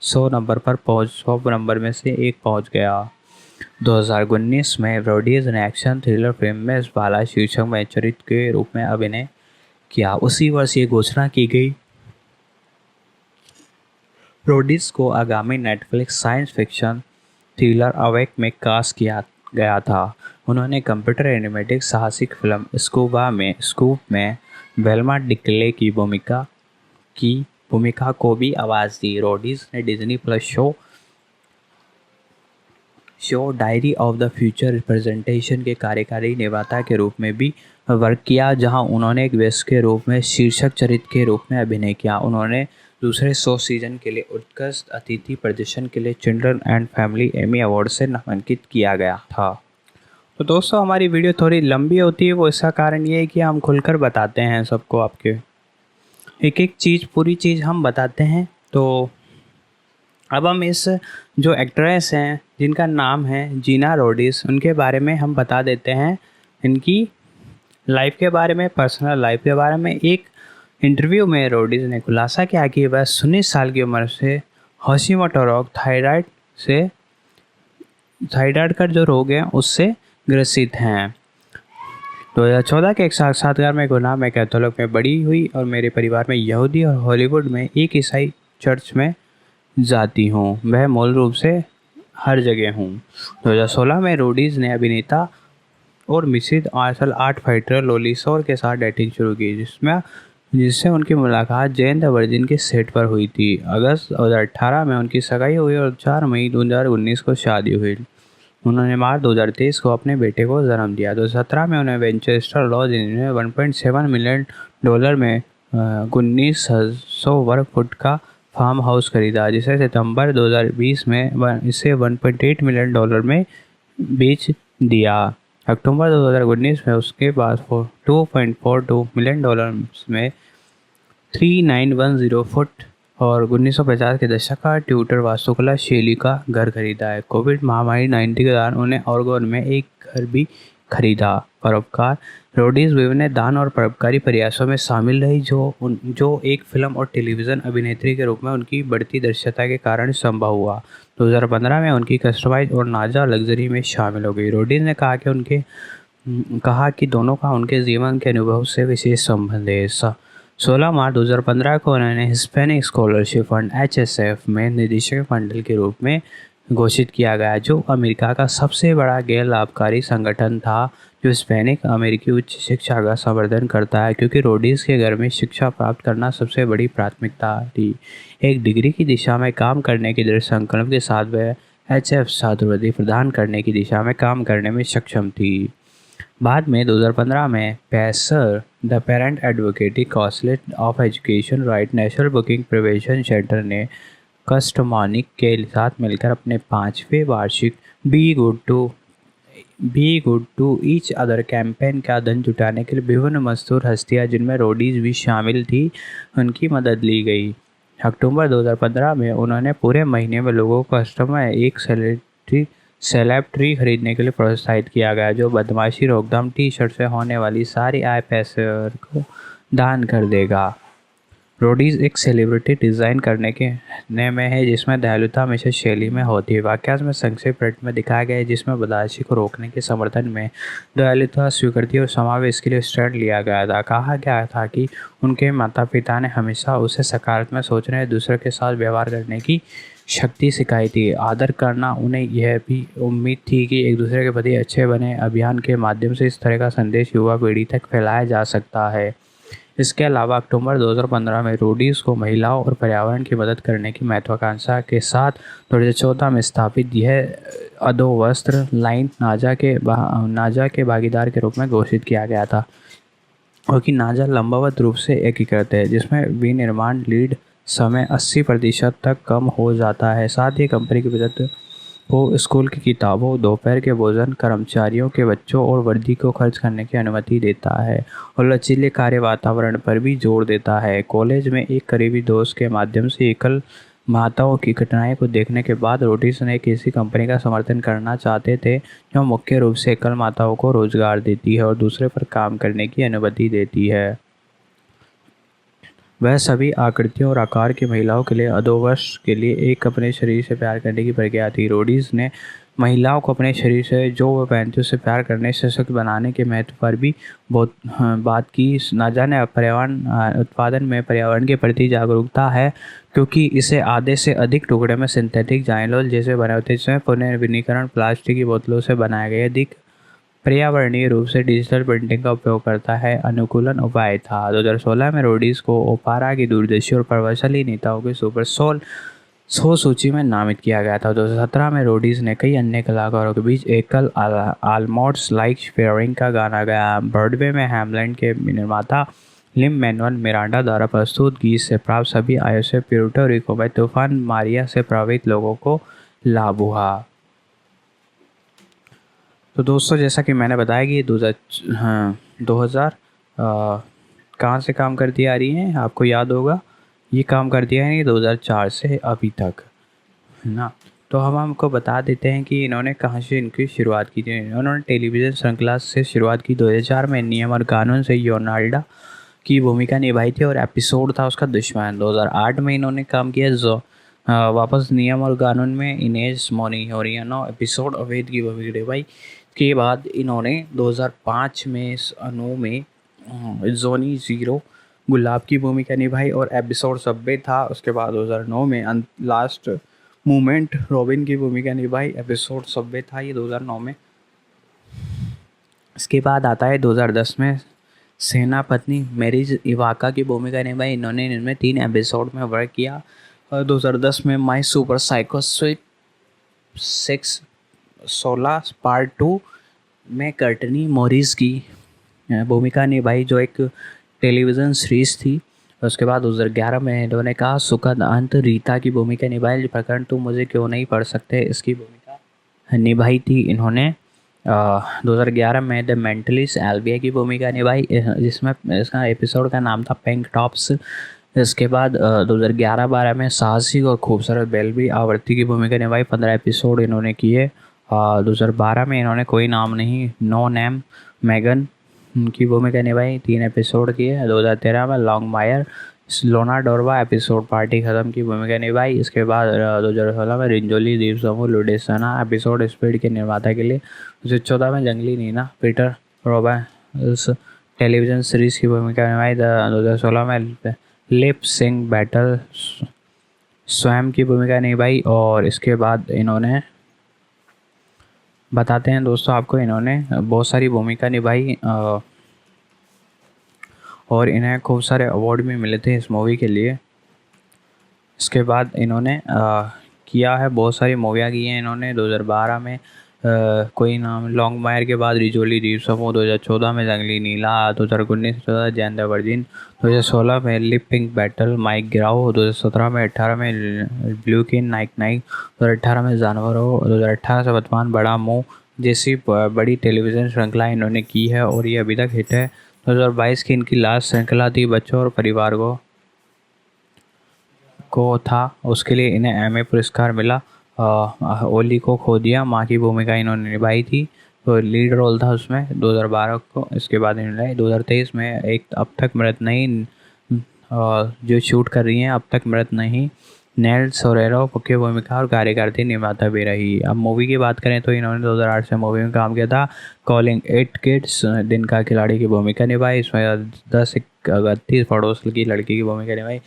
100 नंबर में से एक पहुँच गया। 2019 में रोडीज ने एक्शन थ्रिलर फिल्म में बाला शीर्षक में चरित्र के रूप में अभिनय किया। उसी वर्ष ये घोषणा की गई रोडीज को आगामी Netflix science fiction thriller awake में कास्ट किया गया था। उन्होंने कंप्यूटर एनिमेटेड साहसिक फिल्म स्कूप में वेल्मा डिक्ले की भूमिका को भी आवाज़ दी। रोडीज ने Disney plus show diary of the future representation के कार्यकारी निर्माता के रूप में भी वर्क किया, जहां उन्होंने एक वयस्क के रूप में शीर्षक चरित्र के रूप में अभिनय किया। उन्होंने दूसरे 100 सीजन के लिए उत्कृष्ट अतिथि प्रदर्शन के लिए children and family Emmy award से नामांकित किया गया था। तो दोस्तों, हमारी वीडियो थोड़ी लंबी होती है, वो इसका कारण ये है कि हम खुलकर बताते हैं सबको, आपके एक एक चीज़ पूरी चीज़ हम बताते हैं। तो अब हम इस जो एक्ट्रेस हैं जिनका नाम है जीना रोडीज, उनके बारे में हम बता देते हैं, इनकी लाइफ के बारे में, पर्सनल लाइफ के बारे में। एक इंटरव्यू में रोडीज ने खुलासा किया कि वह 19 साल की उम्र से हाशिमोटो रोग थायराइड का जो रोग है उससे ग्रसित हैं। 2014 के एक साक्षात्कार में गुनाह में कैथोलिक में बड़ी हुई और मेरे परिवार में यहूदी और हॉलीवुड में एक ईसाई चर्च में जाती हूँ। वह मूल रूप से हर जगह हूँ। 2016 में रोडीज ने अभिनेता और मिश्रित मार्शल आर्ट फाइटर लोलिसोर के साथ डेटिंग शुरू की, जिससे उनकी मुलाकात जैन द वर्जिन के सेट पर हुई थी। अगस्त 2018 में उनकी सगाई हुई और 4 मई 2019 को शादी हुई। उन्होंने मार्च 2023 को अपने बेटे को जन्म दिया। 2017 में उन्हें वेंचेस्टर लॉज ने $1.7 मिलियन में 1900 वर्ग फुट का फार्म हाउस खरीदा, जिसे सितंबर 2020 में इसे $1.8 मिलियन में बेच दिया। अक्टूबर 2019 में उसके पास $2.42 मिलियन में 3910 फुट और 1950 के दशक का ट्यूटर वास्तुकला शैली का घर खरीदा है। कोविड महामारी 19 के दौरान उन्हें ओरेगोन में एक घर भी खरीदा। परोपकार रोडीज विभिन्न दान और परोपकारी प्रयासों में शामिल रही, जो एक फिल्म और टेलीविज़न अभिनेत्री के रूप में उनकी बढ़ती दृश्यता के कारण संभव हुआ। 2015 में उनकी कस्टमाइज और नाजा लग्जरी में शामिल हो गई। रोडीज ने कहा कि दोनों का उनके जीवन के अनुभव से विशेष संबंध है। 16 मार्च 2015 को उन्होंने हिस्पैनिक स्कॉलरशिप फंड HSF में निदेशक मंडल के रूप में घोषित किया गया, जो अमेरिका का सबसे बड़ा गैर लाभकारी संगठन था जो हिस्पैनिक अमेरिकी उच्च शिक्षा का समर्थन करता है, क्योंकि रोडीज के घर में शिक्षा प्राप्त करना सबसे बड़ी प्राथमिकता थी। एक डिग्री की दिशा में काम करने के दृढ़ संकल्प के साथ वह HF छात्रवृत्ति प्रदान करने की दिशा में काम करने में सक्षम थी। बाद में 2015 में pacer the parent advocacy council of education right national bullying prevention centre ने कस्टमॉनिक के साथ मिलकर अपने 5वें वार्षिक be good to each other campaign का धन जुटाने के लिए विभिन्न मशहूर हस्तियां, जिनमें रोडीज भी शामिल थी, उनकी मदद ली गई। अक्टूबर 2015 में उन्होंने पूरे महीने में लोगों को कस्टमर एक सेलेब ट्री खरीदने के लिए प्रोत्साहित किया गया, जो बदमाशी रोकथाम टी-शर्ट से होने वाली सारी आय पैसे को दान कर देगा। रोडीज एक सेलिब्रिटी डिज़ाइन करने के में है, जिसमें दयालुता हमेशा शैली में होती है। वाक्यांश में संक्षिप्त रूप में दिखाया गया है, जिसमें बदमाशी को रोकने के समर्थन में दयालुता, स्वीकृति और समावेश के लिए स्टैंड लिया गया था। कहा गया था कि उनके माता पिता ने हमेशा उसे सकारात्मक सोचने, दूसरे के साथ व्यवहार करने की शक्ति सिखाई थी। आदर करना, उन्हें यह भी उम्मीद थी कि एक दूसरे के प्रति अच्छे बने अभियान के माध्यम से इस तरह का संदेश युवा पीढ़ी तक फैलाया जा सकता है। इसके अलावा अक्टूबर 2015 में रोडीज को महिलाओं और पर्यावरण की मदद करने की महत्वाकांक्षा के साथ 2014 में स्थापित यह अधोवस्त्र लाइन नाजा के भागीदार के रूप में घोषित किया गया था, क्योंकि नाजा लंबवत रूप से एकीकृत है, जिसमें विनिर्माण लीड समय 80% तक कम हो जाता है। साथ ही कंपनी की बचत को स्कूल की किताबों, दोपहर के भोजन, कर्मचारियों के बच्चों और वर्दी को खर्च करने की अनुमति देता है और लचीले कार्य वातावरण पर भी जोर देता है। कॉलेज में एक करीबी दोस्त के माध्यम से एकल माताओं की कठिनाई को देखने के बाद रोडीज ने किसी कंपनी का समर्थन करना चाहते थे जो मुख्य रूप से एकल माताओं को रोजगार देती है और दूसरे पर काम करने की अनुमति देती है। वह सभी आकृतियों और आकार की महिलाओं के लिए अधोवस्त्र के लिए एक अपने शरीर से प्यार करने की प्रक्रिया थी। रोडीज ने महिलाओं को अपने शरीर से जो वह पहनती उससे प्यार करने, सशक्त बनाने के महत्व पर भी बहुत बात की। नाजा ने पर्यावरण उत्पादन में पर्यावरण के प्रति जागरूकता है, क्योंकि इसे आधे से अधिक टुकड़े में सिंथेटिक जाइलोल जैसे बने होते हैं, जिसमें पुनर्नवीनीकरण प्लास्टिक की बोतलों से बनाया गया अधिक पर्यावरणीय रूप से डिजिटल प्रिंटिंग का उपयोग करता है अनुकूलन उपाय था। 2016 में रोडीज को ओपेरा की दूरदर्शी और प्रभावशाली नेताओं के सुपर 100 सूची में नामित किया गया था। 2017 में रोडीज ने कई अन्य कलाकारों के बीच एकल ऑलमोस्ट लाइक फेयरिंग का गाना गाया। ब्रॉडवे में हैमलेट के निर्माता लिन-मैनुअल मिरांडा द्वारा प्रस्तुत गीत से प्राप्त सभी आयों से प्यूर्टो रिको में तूफान मारिया से प्रभावित लोगों को लाभ हुआ। तो दोस्तों, जैसा कि मैंने बताया कि 2000 कहाँ से काम करती आ रही हैं, आपको याद होगा ये काम करती है 2004 से अभी तक, है ना। तो हम आपको बता देते हैं कि इन्होंने कहाँ से इनकी शुरुआत की थी। उन्होंने टेलीविज़न श्रृंखला से शुरुआत की। 2004 में नियम और कानून से योनाल्डा की भूमिका निभाई थी और एपिसोड था उसका दुश्मन। 2008 में इन्होंने काम किया वापस नियम और कानून में इनेज मोरियानो एपिसोड अवैध की भूमिका निभाई। के बाद इन्होंने 2005 में अनु में जोनी ज़ीरो गुलाब की भूमिका निभाई और एपिसोड सब्बे था। उसके बाद 2009 में लास्ट मोमेंट रॉबिन की भूमिका निभाई, एपिसोड सब्बे था ये 2009 में। इसके बाद आता है 2010 में सेनापत्नी मैरिज इवाका की भूमिका निभाई। इन्होंने इनमें 3 एपिसोड में वर्क किया। और 2010 में my super psycho sweet 6 2016 part 2 में कर्टनी मॉरिस की भूमिका निभाई, जो एक टेलीविज़न सीरीज़ थी। उसके बाद 2011 में इन्होंने कहा सुखद अंत रीता की भूमिका निभाई, प्रकरण तुम मुझे क्यों नहीं पढ़ सकते, इसकी भूमिका निभाई थी इन्होंने। 2011 में द मेंटलिस्ट एल्बिया की भूमिका निभाई, जिसमें इसका एपिसोड का नाम था पिंक टॉप्स। इसके बाद 2011-12 में साहसिक और खूबसूरत बेलबी आवृत्ति की भूमिका निभाई, 15 एपिसोड इन्होंने किए। 2012 में इन्होंने कोई नाम नहीं, नो नेम मैगन की भूमिका निभाई, 3 एपिसोड किए। 2013 में लॉन्ग मायर लोना डोरवा एपिसोड पार्टी ख़त्म की भूमिका निभाई। इसके बाद 2016 में रिंजोली द्वीप समूह लुडेसना एपिसोड स्पीड के निर्माता के लिए। 2014 में जंगली Nina Peter Roberts television series की भूमिका निभाई। 2016 में लिप सिंग बैटल स्वयं की भूमिका निभाई। और इसके बाद इन्होंने बताते हैं दोस्तों आपको, इन्होंने बहुत सारी भूमिका निभाई और इन्हें खूब सारे अवार्ड भी मिले थे इस मूवी के लिए। इसके बाद इन्होंने किया है, बहुत सारी मूवियाँ की हैं इन्होंने। 2012 में कोई नाम लॉन्ग मायर के बाद रिजोली द्वीप समूह, 2014 में जंगली नीला, 2019-14 जैन द वर्जिन, 2016 में लिप पिंक बैटल माइक गिराओ, 2017 में 18 में ब्लू किन नाइक नाइक, 2018 में जानवरों, 2018 से वर्तमान बड़ा मुँह जैसी बड़ी टेलीविज़न श्रृंखला इन्होंने की है और ये अभी तक हिट है। 2022 की इनकी लास्ट श्रृंखला थी बच्चों और परिवार को था, उसके लिए इन्हें एमी पुरस्कार मिला। ओली को खो दिया माँ की भूमिका इन्होंने निभाई थी, तो लीड रोल था उसमें 2012 को। इसके बाद इन्होंने 2023 में एक अब तक मृत नहीं जो शूट कर रही हैं अब तक मृत नहीं नेल सोरेरो मुख्य भूमिका और कार्यकारिणी निर्माता भी रही। अब मूवी की बात करें तो इन्होंने 2008 से मूवी में काम किया था। कॉलिंग इट किड्स दिन का खिलाड़ी की भूमिका निभाई, इसमें 10-31 पड़ोस की लड़की की भूमिका निभाई।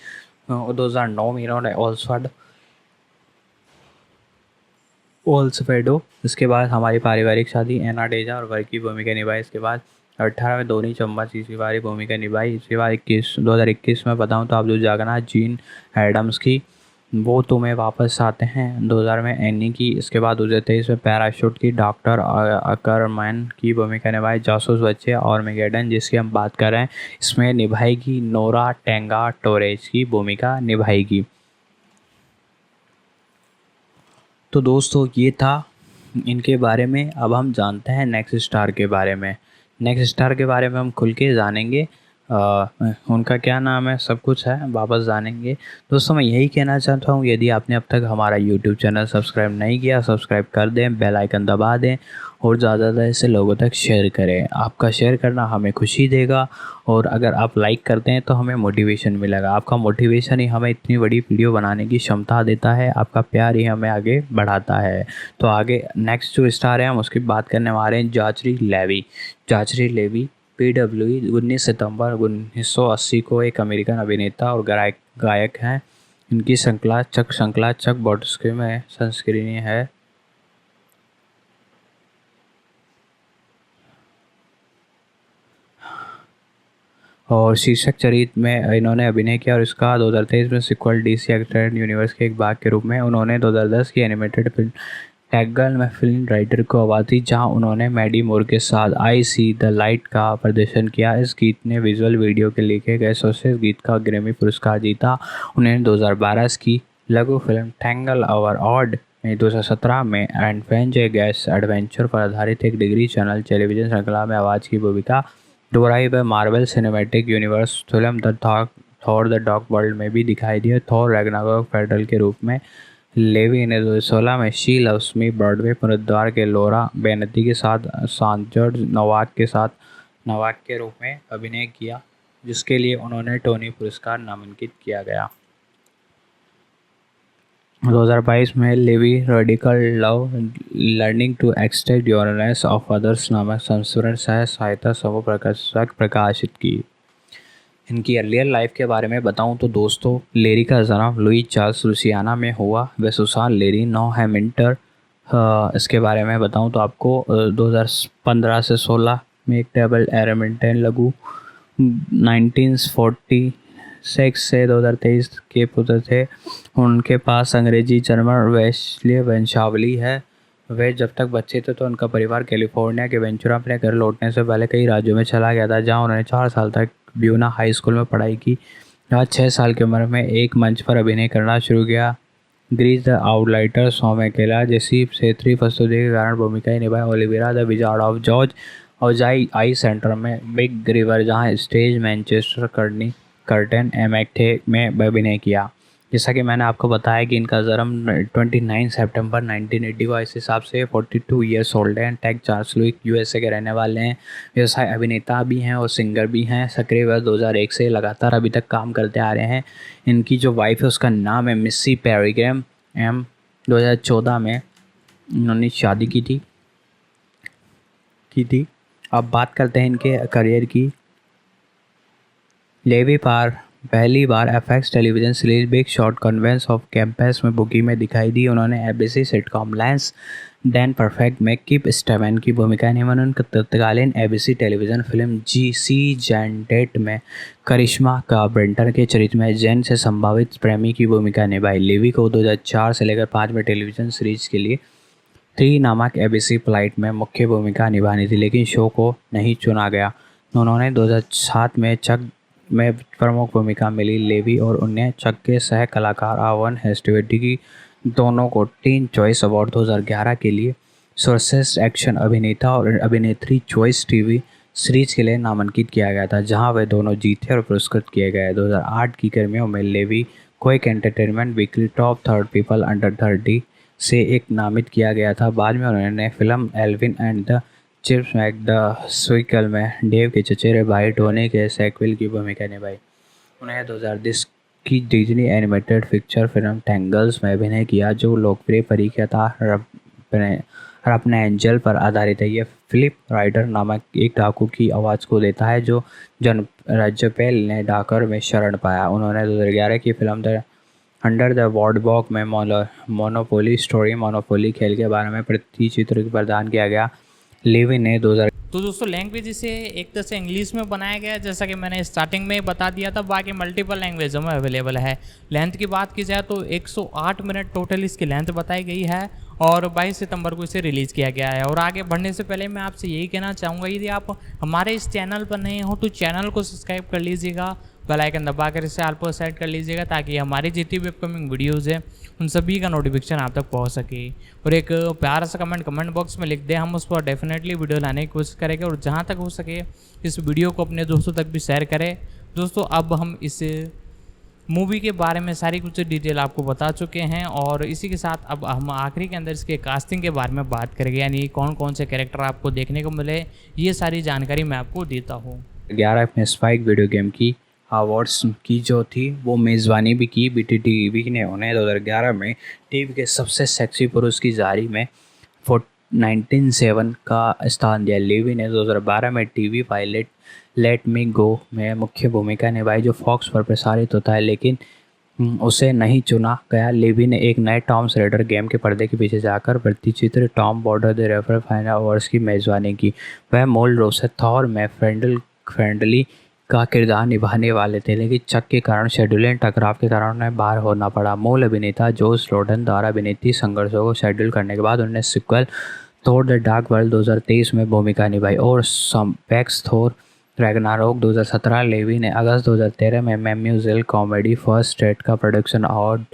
2009 में इन्होंने ओल्सफेडो, इसके बाद हमारी पारिवारिक शादी, एना डेजा और वर्क की भूमिका निभाई। इसके बाद 18 में धोनी चंबा सीसीवारी भूमिका निभाई। इसके बाद 2021 में बताऊं तो आप जो जागना जीन एडम्स की वो तुम्हें वापस आते हैं 2000 में एनी की। इसके बाद 2023 में पैराशूट की डॉक्टर अकरमैन की भूमिका निभाई। जासूस बच्चे और मेगेडन जिसकी हम बात कर रहे हैं इसमें निभाएगी नोरा टेंगा टोरेज की भूमिका निभाएगी। तो दोस्तों ये था इनके बारे में। अब हम जानते हैं नेक्स्ट स्टार के बारे में। नेक्स्ट स्टार के बारे में हम खुल के जानेंगे, उनका क्या नाम है, सब कुछ है, वापस जानेंगे। दोस्तों मैं यही कहना चाहता हूँ, यदि आपने अब तक हमारा यूट्यूब चैनल सब्सक्राइब नहीं किया, सब्सक्राइब कर दें, बेल आइकन दबा दें और ज़्यादा इसे लोगों तक शेयर करें। आपका शेयर करना हमें खुशी देगा और अगर आप लाइक करते हैं तो हमें मोटिवेशन मिलेगा। आपका मोटिवेशन ही हमें इतनी बड़ी वीडियो बनाने की क्षमता देता है, आपका प्यार ही हमें आगे बढ़ाता है। तो आगे नेक्स्ट जो स्टार है हम उसकी बात करने वाले हैं Georgie Levy. Georgie Levy PWE 19 सितंबर 1980 को एक अमेरिकन अभिनेता और गायक हैं। इनकी श्रृंखला चक बॉटस्की में संस्करणीय है। और शीर्षक चरित्र में इन्होंने अभिनय किया और इसका 2023 में सिक्वल DC एक्सटेंडेड यूनिवर्स के एक भाग के रूप में उन्होंने 2010 की एनिमेटेड फिल्म टैगल में फिल्म राइटर को आवाज़ दी, जहाँ उन्होंने मैडी मोर के साथ आई सी द लाइट का प्रदर्शन किया। इस गीत ने विजुअल वीडियो के लिखे गए सर्वश्रेष्ठ गीत का ग्रैमी पुरस्कार जीता। उन्हें 2012 की लघु फिल्म टैंगल ओवर ऑड में 2017 में एडवेंचर गैस एडवेंचर पर आधारित एक डिग्री चैनल टेलीविजन श्रृंखला में आवाज़ की भूमिका दोहराई वह Marvel cinematic universe film the Thor the dark world में भी दिखाई दिए। थॉर रैग्नारोक फेडरल के रूप में लेवी ने 2016 में शी लव्स मी ब्रॉडवे पुनरुद्धार के लोरा बेनेटी के साथ सांजर्ज नवाक के रूप में अभिनय किया, जिसके लिए उन्होंने टोनी पुरस्कार नामांकित किया गया। 2022 में Levi radical love learning to extend yourness of others नामक संस्मरण सहायता समूह प्रकाशित की। इनकी अर्लियर लाइफ के बारे में बताऊं तो दोस्तों लेरी का जन्म लुई चार्ल्स लुसियाना में हुआ। वे सुसान लेरी नो हैमिंटर। इसके बारे में बताऊं तो आपको 2015 से 16 में एक डबल एरमिंटन लघु 1946 से 2023 के पुत्र थे। उनके पास अंग्रेजी जर्मन वैश्य वंशावली है। वे जब तक बच्चे थे तो उनका परिवार कैलिफोर्निया के वेंचुरा अपने घर लौटने से पहले कई राज्यों में चला गया था, जहां उन्होंने 4 साल तक ब्यूना हाई स्कूल में पढ़ाई की। आज 6 साल की उम्र में एक मंच पर अभिनय करना शुरू किया। ग्रीस द आउटलाइटर शो में अकेला जैसी क्षेत्रीय प्रस्तुति के कारण भूमिकाएं निभाई। ओलिविरा द विजार्ड ऑफ जॉर्ज औजाई आई सेंटर में बिग रिवर, जहां स्टेज मैनचेस्टर कर्टन एमेक्टे में अभिनय किया। जैसा कि मैंने आपको बताया कि इनका जन्म 29 सितंबर 1980 को, इस हिसाब से 42 ईयर्स ओल्ड हैं। टेक्सास लुइस यूएसए के रहने वाले हैं। व्यवसाय अभिनेता भी हैं और सिंगर भी हैं। सक्रिय वर्ष 2001 से लगातार अभी तक काम करते आ रहे हैं। इनकी जो वाइफ है उसका नाम है मिस्सी पेरिग्राम एम। 2014 में इन्होंने शादी की थी। अब बात करते हैं इनके करियर की। लेवी पहली बार FX television series big shot कन्वेंस ऑफ कैंपस में बुकी में दिखाई दी। उन्होंने ABC sitcom less than perfect में किप स्टेवन की भूमिका निभाई। उन्होंने तत्कालीन एबीसी टेलीविजन फिल्म जीसी जेंडेट में करिश्मा कार्पेंटर के चरित्र में जेन से संभावित प्रेमी की भूमिका निभाई। लेवी को 2004 से लेकर 5 में टेलीविजन सीरीज के लिए 3 नामक एबीसी फ्लाइट में मुख्य भूमिका निभानी थी, लेकिन शो को नहीं चुना गया। उन्होंने 2007 में चक में प्रमुख भूमिका मिली। लेवी और उन्हें चक के सह कलाकार आवन हेस्टिविटी की दोनों को टीन चॉइस अवार्ड 2011 के लिए सर्वश्रेष्ठ एक्शन अभिनेता और अभिनेत्री चॉइस टीवी सीरीज के लिए नामांकित किया गया था, जहां वे दोनों जीते और पुरस्कृत किए गए। 2008 की गर्मियों में लेवी को एक entertainment weekly top 30 people under 30 से एक नामित किया गया था। बाद में उन्होंने फिल्म Alvin and the Chipmunks the Squeakquel में डेव के चचेरे भाई टोनी के सेक्विल की भूमिका निभाई। उन्हें 2010 की Disney animated picture film tangles में अभिनय किया, जो लोकप्रिय परी कथा रपनेंजल पर आधारित है। यह फिलिप राइडर नामक एक डाकू की आवाज़ को देता है, जो जन राज्यपाल ने डाकर में शरण पाया। उन्होंने 2011 की film the under the boardwalk में मोनोपोली स्टोरी मोनोपोली खेल के बारे में प्रतिचित्र प्रदान किया गया। लेवी ने 2000 तो दोस्तों लैंग्वेज इसे एक तरह से इंग्लिश में बनाया गया है, जैसा कि मैंने स्टार्टिंग में बता दिया था। बाकी मल्टीपल लैंग्वेजों में अवेलेबल है। लेंथ की बात की जाए तो 108 मिनट टोटल इसकी लेंथ बताई गई है और 22 सितंबर को इसे रिलीज़ किया गया है। और आगे बढ़ने से पहले मैं आपसे यही कहना चाहूँगा, यदि आप हमारे इस चैनल पर नए हो तो चैनल को सब्सक्राइब कर लीजिएगा, बेल आइकन दबाकर इसे ऑल पर सेट कर लीजिएगा, ताकि हमारी जितनी भी अपकमिंग वीडियोज़ है उन सभी का नोटिफिकेशन आप तक पहुंच सके। और एक प्यारा सा कमेंट बॉक्स में लिख दें, हम उस पर डेफिनेटली वीडियो लाने की कोशिश करेंगे। और जहां तक हो सके इस वीडियो को अपने दोस्तों तक भी शेयर करें। दोस्तों अब हम इस मूवी के बारे में सारी कुछ डिटेल आपको बता चुके हैं और इसी के साथ अब हम आखिरी के अंदर इसके कास्टिंग के बारे में बात करेंगे, यानी कौन कौन से कैरेक्टर आपको देखने को मिले, ये सारी जानकारी मैं आपको देता हूँ। 11 में स्पाइक वीडियो गेम की अवार्ड्स की जो थी वो मेज़बानी भी की। BTTV ने उन्हें 2011 में टीवी के सबसे सेक्सी पुरुष की जारी में 1907 का स्थान दिया। लेवी ने 2012 में टीवी पायलट लेट मी गो में मुख्य भूमिका निभाई, जो फॉक्स पर प्रसारित होता है, लेकिन उसे नहीं चुना गया। लेवी ने एक नए टॉम रेडर गेम के पर्दे के पीछे जाकर प्रतिचित्र Tom border the refer final awards की मेज़बानी की। वह मूल रूप से थॉर में फ्रेंडली का किरदार निभाने वाले थे, लेकिन चक के कारण शेड्यूलिंग टकराव के कारण उन्हें बाहर होना पड़ा। मूल अभिनेता जोस लोडन द्वारा अभिनेत्री संघर्षों को शेड्यूल करने के बाद उन्होंने sequel Thor the dark world 2023 में भूमिका निभाई और समपैक्स थोर रैग्नारोक 2017। लेवी ने अगस्त 2013 में म्यूजिकल कॉमेडी फर्स्ट स्टेट का प्रोडक्शन अवार्ड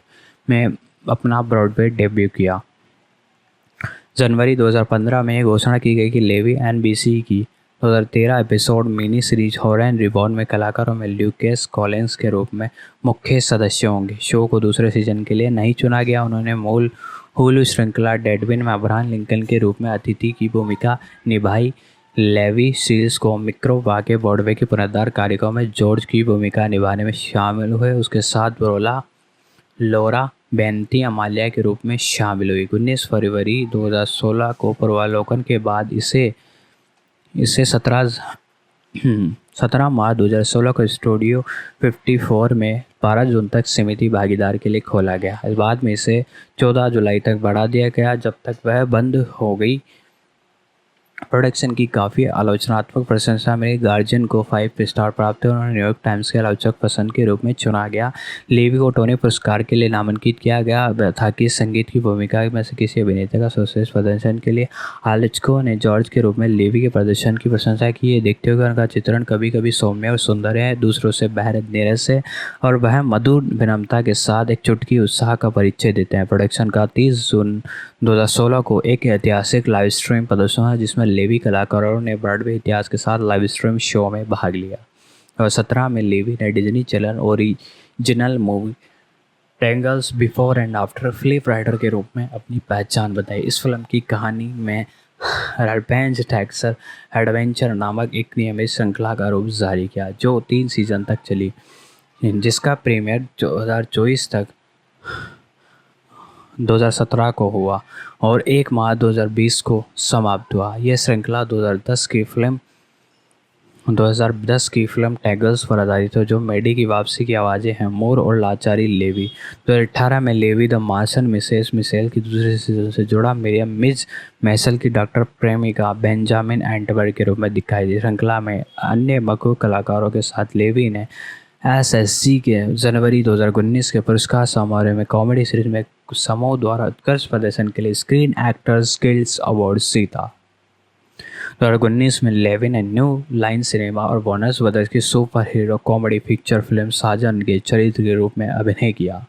में अपना ब्रॉडवे डेब्यू किया। जनवरी 2015 में घोषणा की गई कि लेवी NBC की 2013 episode mini series horror reborn में कलाकारों में ल्यूकेस कॉलिंस के रूप में मुख्य सदस्य होंगे। शो को दूसरे सीजन के लिए नहीं चुना गया। उन्होंने मूल हुलू श्रृंखला डेडविन में अब्राहम लिंकन के रूप में अतिथि की भूमिका निभाई। लेवी सीरीज को मिक्रोवा के ब्रॉडवे के पुनरुद्धार कार्यक्रम में जॉर्ज की भूमिका निभाने में शामिल हुए। उसके साथ लोरा बेंती अमालिया के रूप में शामिल हुई। 19 फरवरी 2016 को पूर्वालोकन के बाद इसे 17 मार्च 2016 को स्टूडियो 54 में 12 जून तक सीमित भागीदार के लिए खोला गया। इस बाद में इसे 14 जुलाई तक बढ़ा दिया गया, जब तक वह बंद हो गई। प्रोडक्शन की काफ़ी आलोचनात्मक प्रशंसा मिली। गार्जियन को 5 स्टार प्राप्त हुए और न्यूयॉर्क टाइम्स के आलोचक पसंद के रूप में चुना गया। लेवी को टोनी पुरस्कार के लिए नामांकित किया गया था कि संगीत की भूमिका में से किसी अभिनेता का सर्वश्रेष्ठ प्रदर्शन के लिए आलोचकों ने जॉर्ज के रूप में लेवी के प्रदर्शन की प्रशंसा की है। देखते हुए उनका चित्रण कभी कभी सौम्य और सुंदर है, दूसरों से बेहद नीरस है और वह मधुर विनम्रता के साथ एक चुटकी उत्साह का परिचय देते हैं। प्रोडक्शन का 30 जून 2016 को एक ऐतिहासिक लाइव स्ट्रीम प्रदर्शन है जिसमें लेवी कलाकारों ने ब्रॉडवे इतिहास के साथ लाइव स्ट्रीम शो में भाग लिया। और 17 में लेवी ने Disney channel original movie tangles before and after flip rider के रूप में अपनी पहचान बताई। इस फिल्म की कहानी में रैम्पेज टेक्सास एडवेंचर नामक एक नियमित श्रृंखला का रूप जारी किया जो 3 सीजन तक चली, जिसका प्रीमियर 2017 को हुआ और 1 मार्च 2020 को समाप्त हुआ। यह श्रृंखला 2010 की फिल्म टैगल्स पर आधारित है जो मेडी की वापसी की आवाज़ें हैं, मोर और लाचारी लेवी। 2018 में लेवी द मार्शन मिसेस मिशेल की दूसरे सीजन से जुड़ा मिरियम मिज मैसल की डॉक्टर प्रेमिका बेंजामिन एंटबर्ग के रूप में दिखाई दी। श्रृंखला में अन्य मशहूर कलाकारों के साथ लेवी ने SSG के जनवरी 2019 के पुरस्कार समारोह में कॉमेडी सीरीज में समूह द्वारा उत्कृष्ट प्रदर्शन के लिए स्क्रीन एक्टर्स गिल्ड अवार्ड जीता। 2019 में लेवी ने न्यू लाइन सिनेमा और वार्नर ब्रदर्स की super hero comedy picture film साजन के चरित्र के रूप में अभिनय किया।